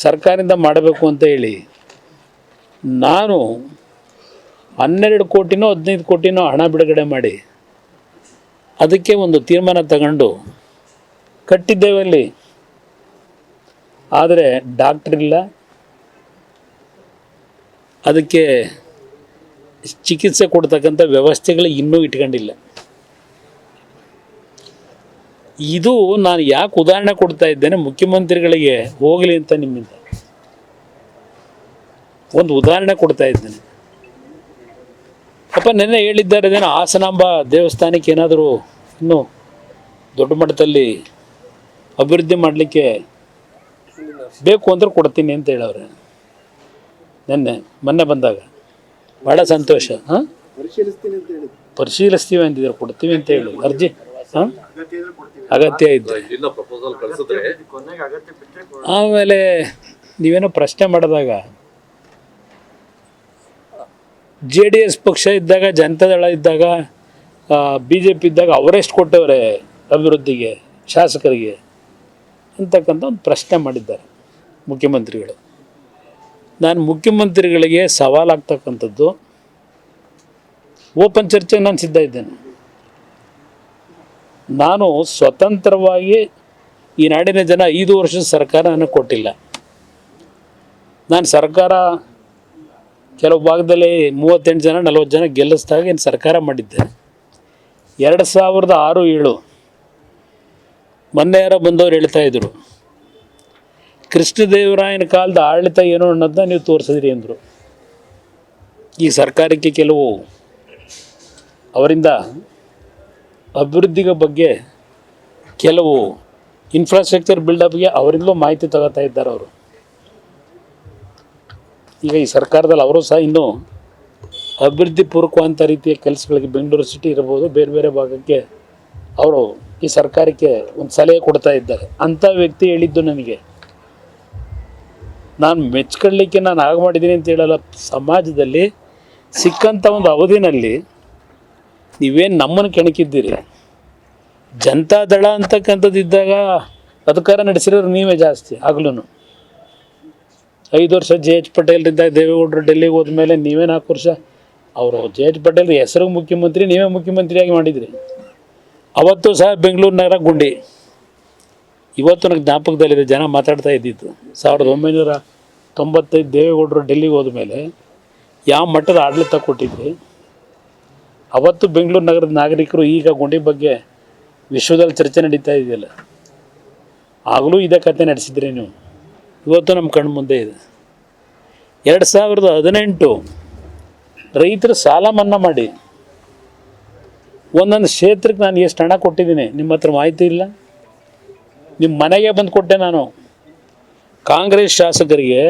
ಸರ್ಕಾರದಿಂದ ಮಾಡಬೇಕು ಅಂತ ಹೇಳಿ ನಾನು 12 ಕೋಟಿನೋ 15 ಕೋಟಿನೋ ಹಣ ಬಿಡುಗಡೆ ಮಾಡಿ ಅದಕ್ಕೆ ಒಂದು ತೀರ್ಮಾನ ತಗೊಂಡು ಕಟ್ಟಿದ್ದೇವೆ ಅಲ್ಲಿ. ಆದರೆ ಡಾಕ್ಟ್ರ್ ಇಲ್ಲ, ಅದಕ್ಕೆ ಚಿಕಿತ್ಸೆ ಕೊಡ್ತಕ್ಕಂಥ ವ್ಯವಸ್ಥೆಗಳು ಇನ್ನೂ ಇಟ್ಕೊಂಡಿಲ್ಲ. ಇದು ನಾನು ಯಾಕೆ ಉದಾಹರಣೆ ಕೊಡ್ತಾ ಇದ್ದೇನೆ, ಮುಖ್ಯಮಂತ್ರಿಗಳಿಗೆ ಹೋಗಲಿ ಅಂತ ನಿಮ್ಮಿಂದ ಒಂದು ಉದಾಹರಣೆ ಕೊಡ್ತಾ ಇದ್ದೇನೆ. ಅಪ್ಪ ನೆನ್ನೆ ಹೇಳಿದ್ದಾರೆ ಅದೇನೋ ಹಾಸನಾಂಬ ದೇವಸ್ಥಾನಕ್ಕೆ ಏನಾದರೂ ಇನ್ನೂ ದೊಡ್ಡ ಮಟ್ಟದಲ್ಲಿ ಅಭಿವೃದ್ಧಿ ಮಾಡಲಿಕ್ಕೆ ಬೇಕು ಅಂದ್ರೆ ಕೊಡ್ತೀನಿ ಅಂತ ಹೇಳವ್ರೆ. ಮೊನ್ನೆ ಬಂದಾಗ ಭಾಳ ಸಂತೋಷ. ಹಾಂ, ಪರಿಶೀಲಿಸ್ತೀವಿ ಅಂತಿದ್ದಾರೆ, ಕೊಡ್ತೀವಿ ಅಂತ ಹೇಳಿ ಅರ್ಜಿ. ಹಾಂ, ಅಗತ್ಯ ಇದ್ದರೆ ಆಮೇಲೆ ನೀವೇನೋ ಪ್ರಶ್ನೆ ಮಾಡಿದಾಗ JDS ಪಕ್ಷ ಇದ್ದಾಗ, ಜನತಾದಳ ಇದ್ದಾಗ, BJP ಇದ್ದಾಗ ಅವರೆಷ್ಟು ಕೊಟ್ಟವ್ರೆ ಅಭಿವೃದ್ಧಿಗೆ ಶಾಸಕರಿಗೆ ಅಂತಕ್ಕಂಥ ಒಂದು ಪ್ರಶ್ನೆ ಮಾಡಿದ್ದಾರೆ ಮುಖ್ಯಮಂತ್ರಿಗಳು. ನಾನು ಮುಖ್ಯಮಂತ್ರಿಗಳಿಗೆ ಸವಾಲಾಗ್ತಕ್ಕಂಥದ್ದು, ಓಪನ್ ಚರ್ಚೆಗೆ ನಾನು ಸಿದ್ಧ ಇದ್ದೇನೆ. ನಾನು ಸ್ವತಂತ್ರವಾಗಿ ಈ ನಾಡಿನ ಜನ 5 ವರ್ಷದ ಸರ್ಕಾರ ನನಗೆ ಕೊಟ್ಟಿಲ್ಲ. ನಾನು ಸರ್ಕಾರ ಕೆಲವು ಭಾಗದಲ್ಲಿ 38 ಜನ 40 ಜನ ಗೆಲ್ಲಿಸಿದಾಗ ಏನು ಸರ್ಕಾರ ಮಾಡಿದ್ದೆ. 2006-07 ಮೊನ್ನೆ ಯಾರೋ ಬಂದವರು ಹೇಳ್ತಾಯಿದ್ರು, ಕೃಷ್ಣದೇವರಾಯನ ಕಾಲದ ಆಡಳಿತ ಏನು ಅನ್ನೋದನ್ನ ನೀವು ತೋರಿಸಿದ್ರಿ ಅಂದರು. ಈ ಸರ್ಕಾರಕ್ಕೆ ಕೆಲವು ಅವರಿಂದ ಅಭಿವೃದ್ಧಿಗೆ ಬಗ್ಗೆ, ಕೆಲವು ಇನ್ಫ್ರಾಸ್ಟ್ರಕ್ಚರ್ ಬಿಲ್ಡಪ್ಗೆ ಅವರಿಂದಲೂ ಮಾಹಿತಿ ತಗೋತಾ ಇದ್ದಾರೆ ಅವರು. ಈಗ ಈ ಸರ್ಕಾರದಲ್ಲಿ ಅವರು ಸಹ ಇನ್ನೂ ಅಭಿವೃದ್ಧಿ ಪೂರ್ವಕವಂಥ ರೀತಿಯ ಕೆಲಸಗಳಿಗೆ ಬೆಂಗಳೂರು ಸಿಟಿ ಇರ್ಬೋದು, ಬೇರೆ ಬೇರೆ ಭಾಗಕ್ಕೆ ಅವರು ಈ ಸರ್ಕಾರಕ್ಕೆ ಒಂದು ಸಲಹೆ ಕೊಡ್ತಾ ಇದ್ದಾರೆ. ಅಂಥ ವ್ಯಕ್ತಿ ಹೇಳಿದ್ದು ನನಗೆ, ನಾನು ಮೆಚ್ಕೊಳ್ಳಿಕ್ಕೆ ನಾನು ಆಗ ಮಾಡಿದ್ದೀನಿ ಅಂತ ಹೇಳಲ್ಲ, ಸಮಾಜದಲ್ಲಿ ಸಿಕ್ಕಂಥ ಒಂದು ಅವಧಿನಲ್ಲಿ ನೀವೇನು ನಮ್ಮನ್ನು ಕೆಣಕಿದ್ದೀರಿ, ಜನತಾದಳ ಅಂತಕ್ಕಂಥದ್ದು ಇದ್ದಾಗ ಅಧಿಕಾರ ನಡೆಸಿರೋರು ನೀವೇ ಜಾಸ್ತಿ. ಆಗ್ಲೂ 5 ವರ್ಷ JH ಪಟೇಲ್ರಿದ್ದಾಗ ದೇವೇಗೌಡರು ಡೆಲ್ಲಿಗೆ ಹೋದ್ಮೇಲೆ ನೀವೇ 4 ವರ್ಷ ಅವರು JH ಪಟೇಲ್ ಹೆಸರು ಮುಖ್ಯಮಂತ್ರಿ, ನೀವೇ ಮುಖ್ಯಮಂತ್ರಿಯಾಗಿ ಮಾಡಿದ್ರಿ. ಅವತ್ತು ಸಹ ಬೆಂಗಳೂರು ನಗರ ಗುಂಡಿ. ಇವತ್ತು ನನಗೆ ಜ್ಞಾಪಕದಲ್ಲಿದೆ, ಜನ ಮಾತಾಡ್ತಾ ಇದ್ದಿದ್ದು 1995 ದೇವೇಗೌಡರು ಡೆಲ್ಲಿಗೆ ಹೋದ್ಮೇಲೆ ಯಾವ ಮಟ್ಟದ ಆಡಳಿತ ಕೊಟ್ಟಿದ್ರಿ. ಅವತ್ತು ಬೆಂಗಳೂರು ನಗರದ ನಾಗರಿಕರು ಈಗ ಗುಂಡಿ ಬಗ್ಗೆ ವಿಶ್ವದಲ್ಲಿ ಚರ್ಚೆ ನಡೀತಾ ಇದೆಯಲ್ಲ, ಆಗಲೂ ಇದೇ ಕತೆ ನಡೆಸಿದ್ರಿ ನೀವು. ಇವತ್ತು ನಮ್ಮ ಕಣ್ಣು ಮುಂದೆ ಇದೆ. 2018 ರೈತರ ಸಾಲ ಮನ್ನಾ ಮಾಡಿ ಒಂದೊಂದು ಕ್ಷೇತ್ರಕ್ಕೆ ನಾನು ಎಷ್ಟು ಹಣ ಕೊಟ್ಟಿದ್ದೀನಿ ನಿಮ್ಮ ಹತ್ರ ಮಾಹಿತಿ ಇಲ್ಲ. ನಿಮ್ಮ ಮನೆಗೆ ಬಂದು ಕೊಟ್ಟೆ ನಾನು. ಕಾಂಗ್ರೆಸ್ ಶಾಸಕರಿಗೆ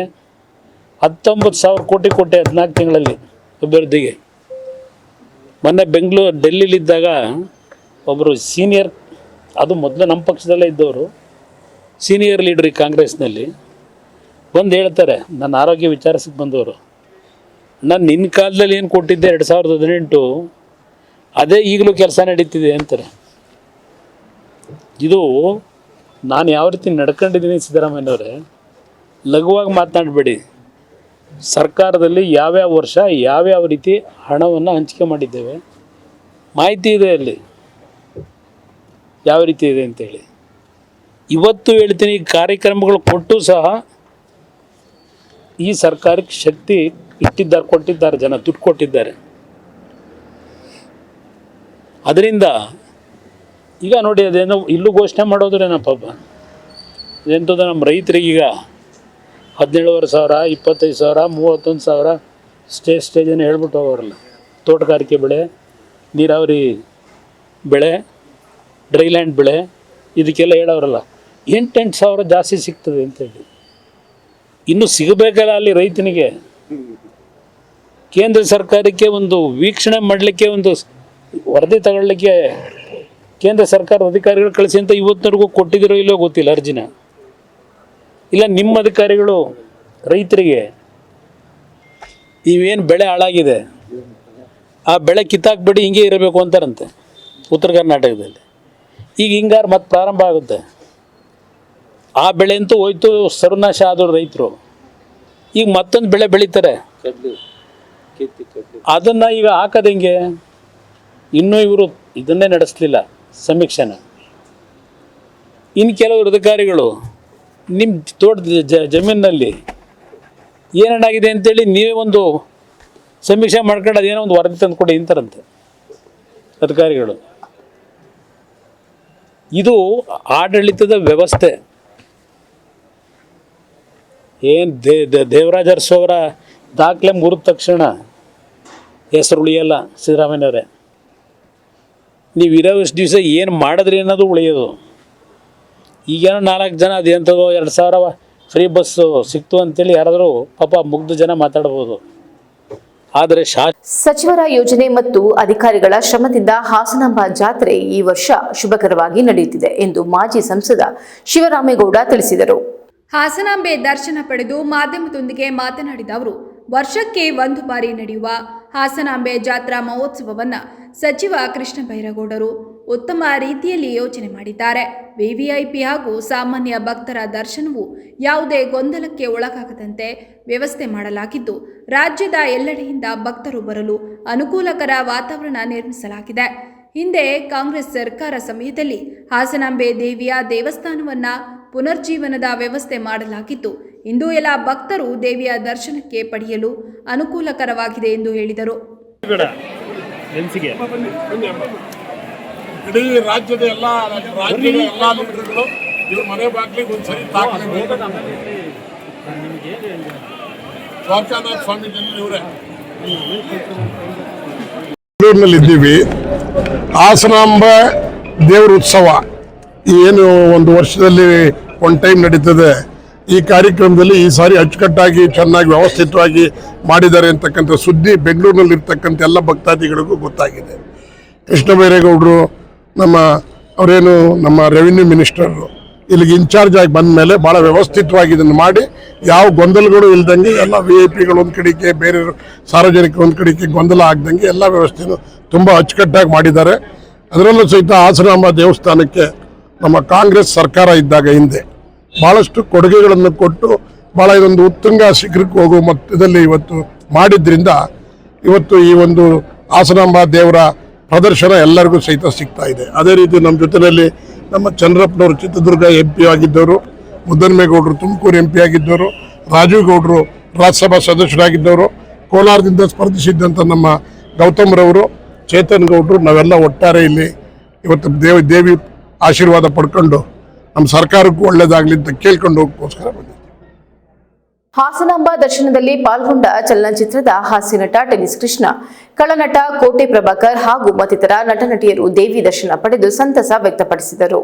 19,000 ಕೋಟಿ ಕೊಟ್ಟೆ 14 ತಿಂಗಳಲ್ಲಿ ಅಭಿವೃದ್ಧಿಗೆ. ಮೊನ್ನೆ ಡೆಲ್ಲಿಲಿದ್ದಾಗ ಒಬ್ಬರು ಸೀನಿಯರ್, ಅದು ಮೊದಲು ನಮ್ಮ ಪಕ್ಷದಲ್ಲೇ ಇದ್ದವರು, ಸೀನಿಯರ್ ಲೀಡ್ರ್ ಈ ಕಾಂಗ್ರೆಸ್ನಲ್ಲಿ ಬಂದು ಹೇಳ್ತಾರೆ, ನನ್ನ ಆರೋಗ್ಯ ವಿಚಾರಿಸಕ್ಕೆ ಬಂದವರು, ನಾನು ನಿನ್ನ ಕಾಲದಲ್ಲಿ ಏನು ಕೊಟ್ಟಿದ್ದೆ 2018 ಅದೇ ಈಗಲೂ ಕೆಲಸ ನಡೀತಿದೆ ಅಂತಾರೆ. ಇದು ನಾನು ಯಾವ ರೀತಿ ನಡ್ಕೊಂಡಿದ್ದೀನಿ ಸಿದ್ದರಾಮಯ್ಯನವರೇ, ಲಘುವಾಗಿ ಮಾತನಾಡಬೇಡಿ. ಸರ್ಕಾರದಲ್ಲಿ ಯಾವ್ಯಾವ ವರ್ಷ ಯಾವ್ಯಾವ ರೀತಿ ಹಣವನ್ನು ಹಂಚಿಕೆ ಮಾಡಿದ್ದೇವೆ ಮಾಹಿತಿ ಇದೆ, ಅಲ್ಲಿ ಯಾವ ರೀತಿ ಇದೆ ಅಂತೇಳಿ. ಇವತ್ತು ಹೇಳ್ತೀನಿ, ಕಾರ್ಯಕ್ರಮಗಳು ಕೊಟ್ಟು ಸಹ ಈ ಸರ್ಕಾರಕ್ಕೆ ಶಕ್ತಿ ಕೊಟ್ಟಿದ್ದಾರೆ ಜನ, ದುಡ್ಡು ಕೊಟ್ಟಿದ್ದಾರೆ. ಅದರಿಂದ ಈಗ ನೋಡಿ, ಅದೇನೋ ಇಲ್ಲೂ ಘೋಷಣೆ ಮಾಡೋದ್ರೇನೋ ಪಾಪ, ಎಂಥದ್ದು ನಮ್ಮ ರೈತರಿಗೀಗ 17,500, 25,000, 31,000 ಸ್ಟೇಜನ್ನು ಹೇಳ್ಬಿಟ್ಟು ಹೋಗೋರಲ್ಲ. ತೋಟಗಾರಿಕೆ ಬೆಳೆ, ನೀರಾವರಿ ಬೆಳೆ, ಡ್ರೈಲ್ಯಾಂಡ್ ಬೆಳೆ, ಇದಕ್ಕೆಲ್ಲ ಹೇಳೋರಲ್ಲ 8 ಸಾವಿರ ಜಾಸ್ತಿ ಸಿಗ್ತದೆ ಅಂತೇಳಿ. ಇನ್ನೂ ಸಿಗಬೇಕಲ್ಲ ಅಲ್ಲಿ ರೈತನಿಗೆ. ಕೇಂದ್ರ ಸರ್ಕಾರಕ್ಕೆ ಒಂದು ವೀಕ್ಷಣೆ ಮಾಡಲಿಕ್ಕೆ, ಒಂದು ವರದಿ ತಗೊಳ್ಳಿಕ್ಕೆ ಕೇಂದ್ರ ಸರ್ಕಾರದ ಅಧಿಕಾರಿಗಳು ಕಳಿಸಿ ಅಂತ ಇವತ್ತಿನವರೆಗೂ ಕೊಟ್ಟಿದ್ದೀರೋ ಇಲ್ಲೋ ಗೊತ್ತಿಲ್ಲ ಅರ್ಜಿನ. ಇಲ್ಲ ನಿಮ್ಮ ಅಧಿಕಾರಿಗಳು ರೈತರಿಗೆ ಇವೇನು ಬೆಳೆ ಹಾಳಾಗಿದೆ ಆ ಬೆಳೆ ಕಿತ್ತಾಕ್ಬೇಡಿ, ಹಿಂಗೆ ಇರಬೇಕು ಅಂತಾರಂತೆ ಉತ್ತರ ಕರ್ನಾಟಕದಲ್ಲಿ. ಈಗ ಹಿಂಗಾರು ಮತ್ತೆ ಪ್ರಾರಂಭ ಆಗುತ್ತೆ. ಆ ಬೆಳೆ ಅಂತೂ ಹೋಯ್ತು, ಸರ್ವನಾಶ ಆದವರು ರೈತರು. ಈಗ ಮತ್ತೊಂದು ಬೆಳೆ ಬೆಳೀತಾರೆ, ಅದನ್ನು ಈಗ ಹಾಕೋದು ಹೆಂಗೆ? ಇನ್ನೂ ಇವರು ಇದನ್ನೇ ನಡೆಸಲಿಲ್ಲ ಸಮೀಕ್ಷೆನ. ಇನ್ನು ಕೆಲವರು ಅಧಿಕಾರಿಗಳು ನಿಮ್ಮ ತೋಟದ ಜಮೀನಿನಲ್ಲಿ ಏನೇನಾಗಿದೆ ಅಂತೇಳಿ ನೀವೇ ಒಂದು ಸಮೀಕ್ಷೆ ಮಾಡ್ಕೊಂಡು ಅದೇನೋ ಒಂದು ವರದಿ ತಂದು ಕೊಡಿ ಇಂತಾರಂತೆ ಅಧಿಕಾರಿಗಳು. ಇದು ಆಡಳಿತದ ವ್ಯವಸ್ಥೆ. ಏನು ದೇವರಾಜ ಅರಸು ಅವರ ದಾಖಲೆ ಮುರಿದ ತಕ್ಷಣ ಹೆಸರು ಉಳಿಯಲ್ಲ ಸಿದ್ದರಾಮಯ್ಯನವರೇ. ನೀವು ಇರೋಷ್ಟು ದಿವಸ ಏನು ಮಾಡಿದ್ರಿ ಅನ್ನೋದು ಉಳಿಯೋದು. ಈಗೇನೋ 4 ಜನ ಅದೇಂಥದ್ದು 2000 ಫ್ರೀ ಬಸ್ಸು ಸಿಕ್ತು ಅಂತೇಳಿ ಯಾರಾದರೂ ಪಾಪ ಮುಗ್ಧ ಜನ ಮಾತಾಡ್ಬೋದು. ಆದರೆ ಸಚಿವರ ಯೋಜನೆ ಮತ್ತು ಅಧಿಕಾರಿಗಳ ಶ್ರಮದಿಂದ ಹಾಸನಾಂಬ ಜಾತ್ರೆ ಈ ವರ್ಷ ಶುಭಕರವಾಗಿ ನಡೆಯುತ್ತಿದೆ ಎಂದು ಮಾಜಿ ಸಂಸದ ಶಿವರಾಮೇಗೌಡ ತಿಳಿಸಿದರು. ಹಾಸನಾಂಬೆ ದರ್ಶನ ಪಡೆದು ಮಾಧ್ಯಮದೊಂದಿಗೆ ಮಾತನಾಡಿದ ಅವರು, ವರ್ಷಕ್ಕೆ 1 ಬಾರಿ ನಡೆಯುವ ಹಾಸನಾಂಬೆ ಜಾತ್ರಾ ಮಹೋತ್ಸವವನ್ನು ಸಚಿವ ಕೃಷ್ಣ ಬೈರೇಗೌಡರು ಉತ್ತಮ ರೀತಿಯಲ್ಲಿ ಯೋಚನೆ ಮಾಡಿದ್ದಾರೆ. ವಿವಿಐಪಿ ಹಾಗೂ ಸಾಮಾನ್ಯ ಭಕ್ತರ ದರ್ಶನವು ಯಾವುದೇ ಗೊಂದಲಕ್ಕೆ ಒಳಗಾಗದಂತೆ ವ್ಯವಸ್ಥೆ ಮಾಡಲಾಗಿದ್ದು, ರಾಜ್ಯದ ಎಲ್ಲೆಡೆಯಿಂದ ಭಕ್ತರು ಬರಲು ಅನುಕೂಲಕರ ವಾತಾವರಣ ನಿರ್ಮಿಸಲಾಗಿದೆ. ಹಿಂದೆ ಕಾಂಗ್ರೆಸ್ ಸರ್ಕಾರ ಸಮಯದಲ್ಲಿ ಹಾಸನಾಂಬೆ ದೇವಿಯ ದೇವಸ್ಥಾನವನ್ನು ಪುನರ್ಜೀವನದ ವ್ಯವಸ್ಥೆ ಮಾಡಲಾಗಿದ್ದು, ಇಂದು ಎಲ್ಲ ಭಕ್ತರು ದೇವಿಯ ದರ್ಶನಕ್ಕೆ ಪಡೆಯಲು ಅನುಕೂಲಕರವಾಗಿದೆ ಎಂದು ಹೇಳಿದರು. ಇಡೀ ರಾಜ್ಯದ ಎಲ್ಲ ಲೀಡರ್ಗಳು ಇವ್ರ ಮನೆ ಬಾಗಿಲಿಗೆ ಒಂದ್ಸರಿ ತಾಕಲೇಬೇಕು. ದ್ವಾರಕಾನಾಥ ಸ್ವಾಮಿ ಜನ ಇವರೇ. ಬೆಂಗಳೂರಿನಲ್ಲಿದ್ದೀವಿ. ಹಾಸನಾಂಬ ದೇವರ ಉತ್ಸವ ಏನು ಒಂದು ವರ್ಷದಲ್ಲಿ ಒಂದು ಟೈಮ್ ನಡೀತದೆ. ಈ ಕಾರ್ಯಕ್ರಮದಲ್ಲಿ ಈ ಸಾರಿ ಅಚ್ಚುಕಟ್ಟಾಗಿ ಚೆನ್ನಾಗಿ ವ್ಯವಸ್ಥಿತವಾಗಿ ಮಾಡಿದ್ದಾರೆ ಅಂತಕ್ಕಂಥ ಸುದ್ದಿ ಬೆಂಗಳೂರಿನಲ್ಲಿರ್ತಕ್ಕಂಥ ಎಲ್ಲ ಭಕ್ತಾದಿಗಳಿಗೂ ಗೊತ್ತಾಗಿದೆ. ಕೃಷ್ಣ ಬೈರೇಗೌಡರು ಅವರೇನು ನಮ್ಮ ರೆವಿನ್ಯೂ ಮಿನಿಸ್ಟರು ಇಲ್ಲಿಗೆ ಇನ್ಚಾರ್ಜ್ ಆಗಿ ಬಂದ ಮೇಲೆ ಭಾಳ ವ್ಯವಸ್ಥಿತವಾಗಿ ಇದನ್ನು ಮಾಡಿ ಯಾವ ಗೊಂದಲಗಳು ಇಲ್ದಂಗೆ ಎಲ್ಲ VIP-ಗಳು ಒಂದು ಕಡೆಗೆ, ಬೇರೆ ಸಾರ್ವಜನಿಕರು ಒಂದು ಕಡೆಗೆ ಗೊಂದಲ ಆಗದಂಗೆ ಎಲ್ಲ ವ್ಯವಸ್ಥೆನೂ ತುಂಬ ಅಚ್ಚುಕಟ್ಟಾಗಿ ಮಾಡಿದ್ದಾರೆ. ಅದರಲ್ಲೂ ಸಹಿತ ಹಾಸನಾಂಬ ದೇವಸ್ಥಾನಕ್ಕೆ ನಮ್ಮ ಕಾಂಗ್ರೆಸ್ ಸರ್ಕಾರ ಇದ್ದಾಗ ಹಿಂದೆ ಭಾಳಷ್ಟು ಕೊಡುಗೆಗಳನ್ನು ಕೊಟ್ಟು ಭಾಳ ಇದೊಂದು ಉತ್ತುಂಗ ಶಿಖರಕ್ಕೆ ಹೋಗುವ ಮಟ್ಟದಲ್ಲಿ ಇವತ್ತು ಮಾಡಿದ್ರಿಂದ ಇವತ್ತು ಈ ಒಂದು ಹಾಸನಾಂಬ ದೇವರ ಪ್ರದರ್ಶನ ಎಲ್ಲರಿಗೂ ಸಹಿತ ಸಿಗ್ತಾ ಇದೆ. ಅದೇ ರೀತಿ ನಮ್ಮ ಜೊತೆಯಲ್ಲಿ ನಮ್ಮ ಚಂದ್ರಪ್ಪನವರು ಚಿತ್ರದುರ್ಗ MP ಆಗಿದ್ದವರು, ಮುದ್ದನ್ಮೇಗೌಡರು ತುಮಕೂರು MP ಆಗಿದ್ದವರು, ರಾಜೀವ್ ಗೌಡರು ರಾಜ್ಯಸಭಾ ಸದಸ್ಯರಾಗಿದ್ದವರು, ಕೋಲಾರದಿಂದ ಸ್ಪರ್ಧಿಸಿದ್ದಂಥ ನಮ್ಮ ಗೌತಮ್ರವರು, ಚೇತನ್ ಗೌಡರು, ನಾವೆಲ್ಲ ಒಟ್ಟಾರೆ ಇಲ್ಲಿ ಇವತ್ತು ದೇವಿ ಆಶೀರ್ವಾದ ಪಡ್ಕೊಂಡು ನಮ್ಮ ಸರ್ಕಾರಕ್ಕೂ ಒಳ್ಳೇದಾಗಲಿ ಅಂತ ಕೇಳ್ಕೊಂಡು ಹೋಗೋಕ್ಕೋಸ್ಕರ ಬಂದಿದ್ದೀವಿ. ಹಾಸನಾಂಬ ದರ್ಶನದಲ್ಲಿ ಪಾಲ್ಗೊಂಡ ಚಲನಚಿತ್ರದ ಹಾಸ್ಯ ನಟ ಟೆನಿಸ್ ಕೃಷ್ಣ, ಕಳ್ಳನಟ ಕೋಟೆ ಪ್ರಭಾಕರ್ ಹಾಗೂ ಮತ್ತಿತರ ನಟ ನಟಿಯರು ದೇವಿ ದರ್ಶನ ಪಡೆದು ಸಂತಸ ವ್ಯಕ್ತಪಡಿಸಿದರು.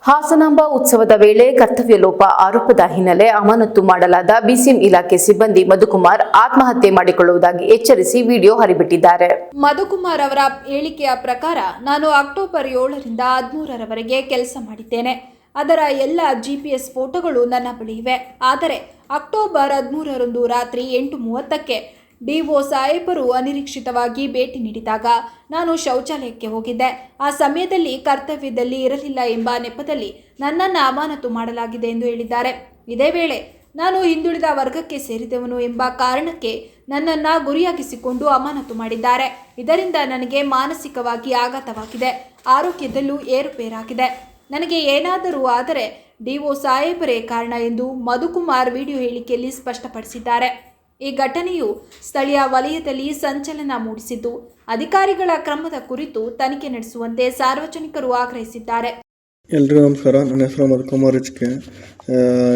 ಹಾಸನಾಂಬ ಉತ್ಸವದ ವೇಳೆ ಕರ್ತವ್ಯ ಲೋಪ ಆರೋಪದ ಹಿನ್ನೆಲೆ ಅಮಾನತು ಮಾಡಲಾದ ಬಿಸಿಎಂ ಇಲಾಖೆ ಸಿಬ್ಬಂದಿ ಮಧುಕುಮಾರ್ ಆತ್ಮಹತ್ಯೆ ಮಾಡಿಕೊಳ್ಳುವುದಾಗಿ ಎಚ್ಚರಿಸಿ ವಿಡಿಯೋ ಹರಿಬಿಟ್ಟಿದ್ದಾರೆ. ಮಧುಕುಮಾರ್ ಅವರ ಹೇಳಿಕೆಯ ಪ್ರಕಾರ, ನಾನು ಅಕ್ಟೋಬರ್ 7ರಿಂದ 13ರವರೆಗೆ ಕೆಲಸ ಮಾಡಿದ್ದೇನೆ. ಅದರ ಎಲ್ಲ GPS ಫೋಟೋಗಳು ನನ್ನ ಬಳಿ ಇವೆ. ಆದರೆ ಅಕ್ಟೋಬರ್ 13ರಂದು ರಾತ್ರಿ 8:30ಕ್ಕೆ ಡಿಒ ಸಾಹೇಬರು ಅನಿರೀಕ್ಷಿತವಾಗಿ ಭೇಟಿ ನೀಡಿದಾಗ ನಾನು ಶೌಚಾಲಯಕ್ಕೆ ಹೋಗಿದ್ದೆ. ಆ ಸಮಯದಲ್ಲಿ ಕರ್ತವ್ಯದಲ್ಲಿ ಇರಲಿಲ್ಲ ಎಂಬ ನೆಪದಲ್ಲಿ ನನ್ನನ್ನು ಅಮಾನತು ಮಾಡಲಾಗಿದೆ ಎಂದು ಹೇಳಿದ್ದಾರೆ. ಇದೇ ವೇಳೆ ನಾನು ಹಿಂದುಳಿದ ವರ್ಗಕ್ಕೆ ಸೇರಿದವನು ಎಂಬ ಕಾರಣಕ್ಕೆ ನನ್ನನ್ನು ಗುರಿಯಾಗಿಸಿಕೊಂಡು ಅಮಾನತು ಮಾಡಿದ್ದಾರೆ. ಇದರಿಂದ ನನಗೆ ಮಾನಸಿಕವಾಗಿ ಆಘಾತವಾಗಿದೆ. ಆರೋಗ್ಯದಲ್ಲೂ ಏರುಪೇರಾಗಿದೆ. ನನಗೆ ಏನಾದರೂ ಆದರೆ ಡಿಒ ಸಾಹೇಬರೇ ಕಾರಣ ಎಂದು ಮಧುಕುಮಾರ್ ವಿಡಿಯೋ ಹೇಳಿಕೆಯಲ್ಲಿ ಸ್ಪಷ್ಟಪಡಿಸಿದ್ದಾರೆ. ಈ ಘಟನೆಯು ಸ್ಥಳೀಯ ವಲಯದಲ್ಲಿ ಸಂಚಲನ ಮೂಡಿಸಿದ್ದು, ಅಧಿಕಾರಿಗಳ ಕ್ರಮದ ಕುರಿತು ತನಿಖೆ ನಡೆಸುವಂತೆ ಸಾರ್ವಜನಿಕರು ಆಗ್ರಹಿಸಿದ್ದಾರೆ. ಎಲ್ರಿಗೂ ನಮಸ್ಕಾರ. ನನ್ನ ಹೆಸರು ಮಧುಕುಮಾರ್ ಇಚ್ಕೆ.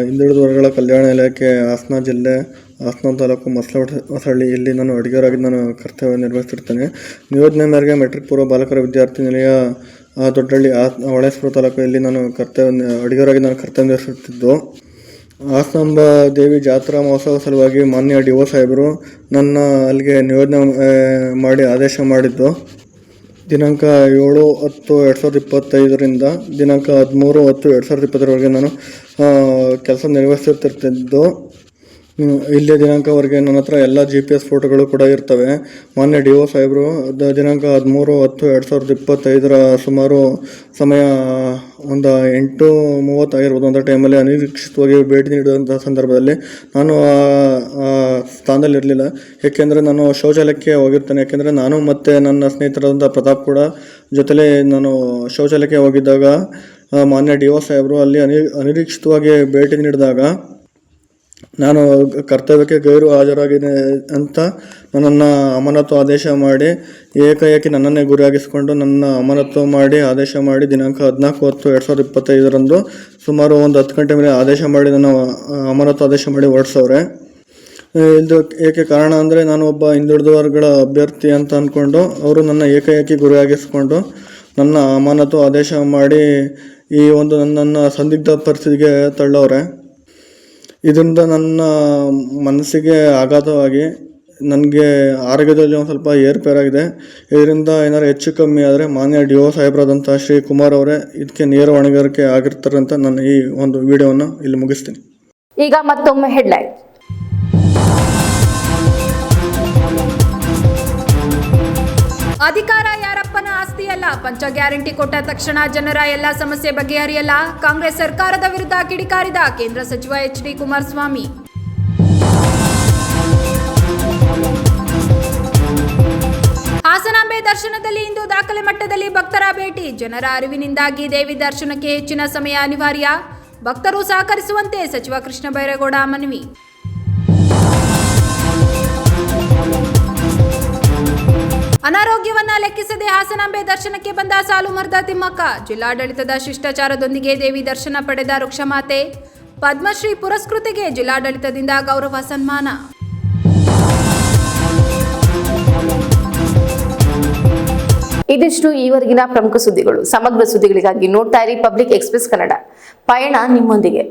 ಹಿಂದುಳಿದ ವರ್ಗಗಳ ಕಲ್ಯಾಣ ಇಲಾಖೆ ಹಾಸನ ಜಿಲ್ಲೆ, ಹಾಸನ ತಾಲೂಕು ಮಸಳ್ಳಿ ಇಲ್ಲಿ ನಾನು ಅಡುಗೆಯರಾಗಿ ನಾನು ಕರ್ತವ್ಯ ನಿರ್ವಹಿಸಿರ್ತೇನೆ. ನಿಯೋಜನೆ ಮೇರೆಗೆ ಮೆಟ್ರಿಕ್ ಪೂರ್ವ ಬಾಲಕರ ವಿದ್ಯಾರ್ಥಿ ನಿಲಯ ದೊಡ್ಡಹಳ್ಳಿ ಹೊಳೆಸ್ಪುರ ತಾಲೂಕು ಇಲ್ಲಿ ನಾನು ಅಡುಗೆಯರಾಗಿ ನಾನು ಕರ್ತವ್ಯ ನಿರ್ವಹಿಸುತ್ತಿದ್ದು, ಹಾಸನಾಂಬ ದೇವಿ ಜಾತ್ರಾ ಮಹೋತ್ಸವ ಸಲುವಾಗಿ ಮಾನ್ಯ ಡಿಒ ಸಾಹೇಬರು ನನ್ನ ಅಲ್ಲಿಗೆ ನಿಯೋಜನೆ ಮಾಡಿ ಆದೇಶ ಮಾಡಿದ್ದು ದಿನಾಂಕ 7/10/2025ರಿಂದ ದಿನಾಂಕ 13/10/2020ರವರೆಗೆ ನಾನು ಕೆಲಸ ನಿರ್ವಹಿಸುತ್ತಿರ್ತಿದ್ದು, ಇಲ್ಲೇ ದಿನಾಂಕವರೆಗೆ ನನ್ನ ಹತ್ರ ಎಲ್ಲ GPS ಫೋಟೋಗಳು ಕೂಡ ಇರ್ತವೆ. ಮಾನ್ಯ ಡಿಒ ಸಾಹೇಬರು ದಿನಾಂಕ 13/10/2025 ಸುಮಾರು ಸಮಯ ಒಂದು 8:30 ಆಗಿರ್ಬೋದು. ಒಂದು ಟೈಮಲ್ಲಿ ಅನಿರೀಕ್ಷಿತವಾಗಿ ಭೇಟಿ ನೀಡುವಂಥ ಸಂದರ್ಭದಲ್ಲಿ ನಾನು ಸ್ಥಾನದಲ್ಲಿರಲಿಲ್ಲ. ಏಕೆಂದರೆ ನಾನು ಶೌಚಾಲಯಕ್ಕೆ ಹೋಗಿರ್ತೇನೆ. ಯಾಕೆಂದರೆ ನಾನು ಮತ್ತು ನನ್ನ ಸ್ನೇಹಿತರಾದಂಥ ಪ್ರತಾಪ್ ಕೂಡ ಜೊತೆಲೇ ನಾನು ಶೌಚಾಲಯಕ್ಕೆ ಹೋಗಿದ್ದಾಗ ಮಾನ್ಯ ಡಿಒ ಸಾಹೇಬರು ಅಲ್ಲಿ ಅನಿರೀಕ್ಷಿತವಾಗಿ ಭೇಟಿ ನೀಡಿದಾಗ ನಾನು ಕರ್ತವ್ಯಕ್ಕೆ ಗೈರು ಹಾಜರಾಗಿದೆ ಅಂತ ನನ್ನನ್ನು ಅಮಾನತು ಆದೇಶ ಮಾಡಿ ಏಕಾಏಕಿ ನನ್ನನ್ನೇ ಗುರಿಯಾಗಿಸಿಕೊಂಡು ನನ್ನ ಅಮಾನತು ಮಾಡಿ ಆದೇಶ ಮಾಡಿ ದಿನಾಂಕ 14/10/2025ರಂದು ಸುಮಾರು ಒಂದು 10 ಗಂಟೆ ಮೇಲೆ ಆದೇಶ ಮಾಡಿ ನನ್ನ ಅಮಾನತು ಆದೇಶ ಮಾಡಿ ಹೊರಡಿಸವ್ರೆ. ಇದು ಏಕೆ ಕಾರಣ ಅಂದರೆ ನಾನು ಒಬ್ಬ ಹಿಂದುಳಿದ ವರ್ಗಗಳ ಅಭ್ಯರ್ಥಿ ಅಂತ ಅಂದ್ಕೊಂಡು ಅವರು ನನ್ನ ಏಕಾಏಕಿ ಗುರಿಯಾಗಿಸ್ಕೊಂಡು ನನ್ನ ಅಮಾನತು ಆದೇಶ ಮಾಡಿ ಈ ಒಂದು ನನ್ನನ್ನು ಸಂದಿಗ್ಧ ಪರಿಸ್ಥಿತಿಗೆ ತಳ್ಳವ್ರೆ. ಇದರಿಂದ ನನ್ನ ಮನಸ್ಸಿಗೆ ಆಘಾತವಾಗಿ ನನಗೆ ಆರೋಗ್ಯದಲ್ಲಿ ಒಂದು ಸ್ವಲ್ಪ ಏರುಪೇರಾಗಿದೆ. ಇದರಿಂದ ಏನಾದ್ರು ಹೆಚ್ಚು ಕಮ್ಮಿ ಆದರೆ ಮಾನ್ಯ ಡಿಒ ಸಾಹೇಬರಾದಂಥ ಶ್ರೀ ಕುಮಾರ್ ಅವರೇ ಇದಕ್ಕೆ ನೇರ ಹೊಣೆಗಾರಿಕೆ ಆಗಿರ್ತಾರೆ ಅಂತ ನಾನು ಈ ಒಂದು ವಿಡಿಯೋವನ್ನು ಇಲ್ಲಿ ಮುಗಿಸ್ತೀನಿ. ಈಗ ಮತ್ತೊಮ್ಮೆ ಹೆಡ್ಲೈನ್. ಅಧಿಕಾರ ಯಾರಪ್ಪನ ಆಸ್ತಿಯಲ್ಲ. ಪಂಚ ಗ್ಯಾರಂಟಿ ಕೊಟ್ಟ ತಕ್ಷಣ ಜನರ ಎಲ್ಲ ಸಮಸ್ಯೆ ಬಗೆಹರಿಯಲ್ಲ. ಕಾಂಗ್ರೆಸ್ ಸರ್ಕಾರದ ವಿರುದ್ಧ ಕಿಡಿಕಾರಿದ ಕೇಂದ್ರ ಸಚಿವ HD ಕುಮಾರಸ್ವಾಮಿ. ಹಾಸನಾಂಬೆ ದರ್ಶನದಲ್ಲಿ ಇಂದು ದಾಖಲೆ ಮಟ್ಟದಲ್ಲಿ ಭಕ್ತರ ಭೇಟಿ. ಜನರ ಅರಿವಿನಿಂದಾಗಿ ದೇವಿ ದರ್ಶನಕ್ಕೆ ಹೆಚ್ಚಿನ ಸಮಯ ಅನಿವಾರ್ಯ. ಭಕ್ತರು ಸಹಕರಿಸುವಂತೆ ಸಚಿವ ಕೃಷ್ಣ ಬೈರೇಗೌಡ ಮನವಿ. ಅನಾರೋಗ್ಯವನ್ನ ಲೆಕ್ಕಿಸದೆ ಹಾಸನಾಂಬೆ ದರ್ಶನಕ್ಕೆ ಬಂದ ಸಾಲು ಮರದ ತಿಮ್ಮಕ್ಕ. ಜಿಲ್ಲಾಡಳಿತದ ಶಿಷ್ಟಾಚಾರದೊಂದಿಗೆ ದೇವಿ ದರ್ಶನ ಪಡೆದ ವೃಕ್ಷಮಾತೆ. ಪದ್ಮಶ್ರೀ ಪುರಸ್ಕೃತಿಗೆ ಜಿಲ್ಲಾಡಳಿತದಿಂದ ಗೌರವ ಸನ್ಮಾನ. ಇದಿಷ್ಟು ಈವರೆಗಿನ ಪ್ರಮುಖ ಸುದ್ದಿಗಳು. ಸಮಗ್ರ ಸುದ್ದಿಗಳಿಗಾಗಿ ನೋಡ್ತಾ ಇರಿ ಪಬ್ಲಿಕ್ ಎಕ್ಸ್‌ಪ್ರೆಸ್ ಕನ್ನಡ. ಪಯಣ ನಿಮ್ಮೊಂದಿಗೆ.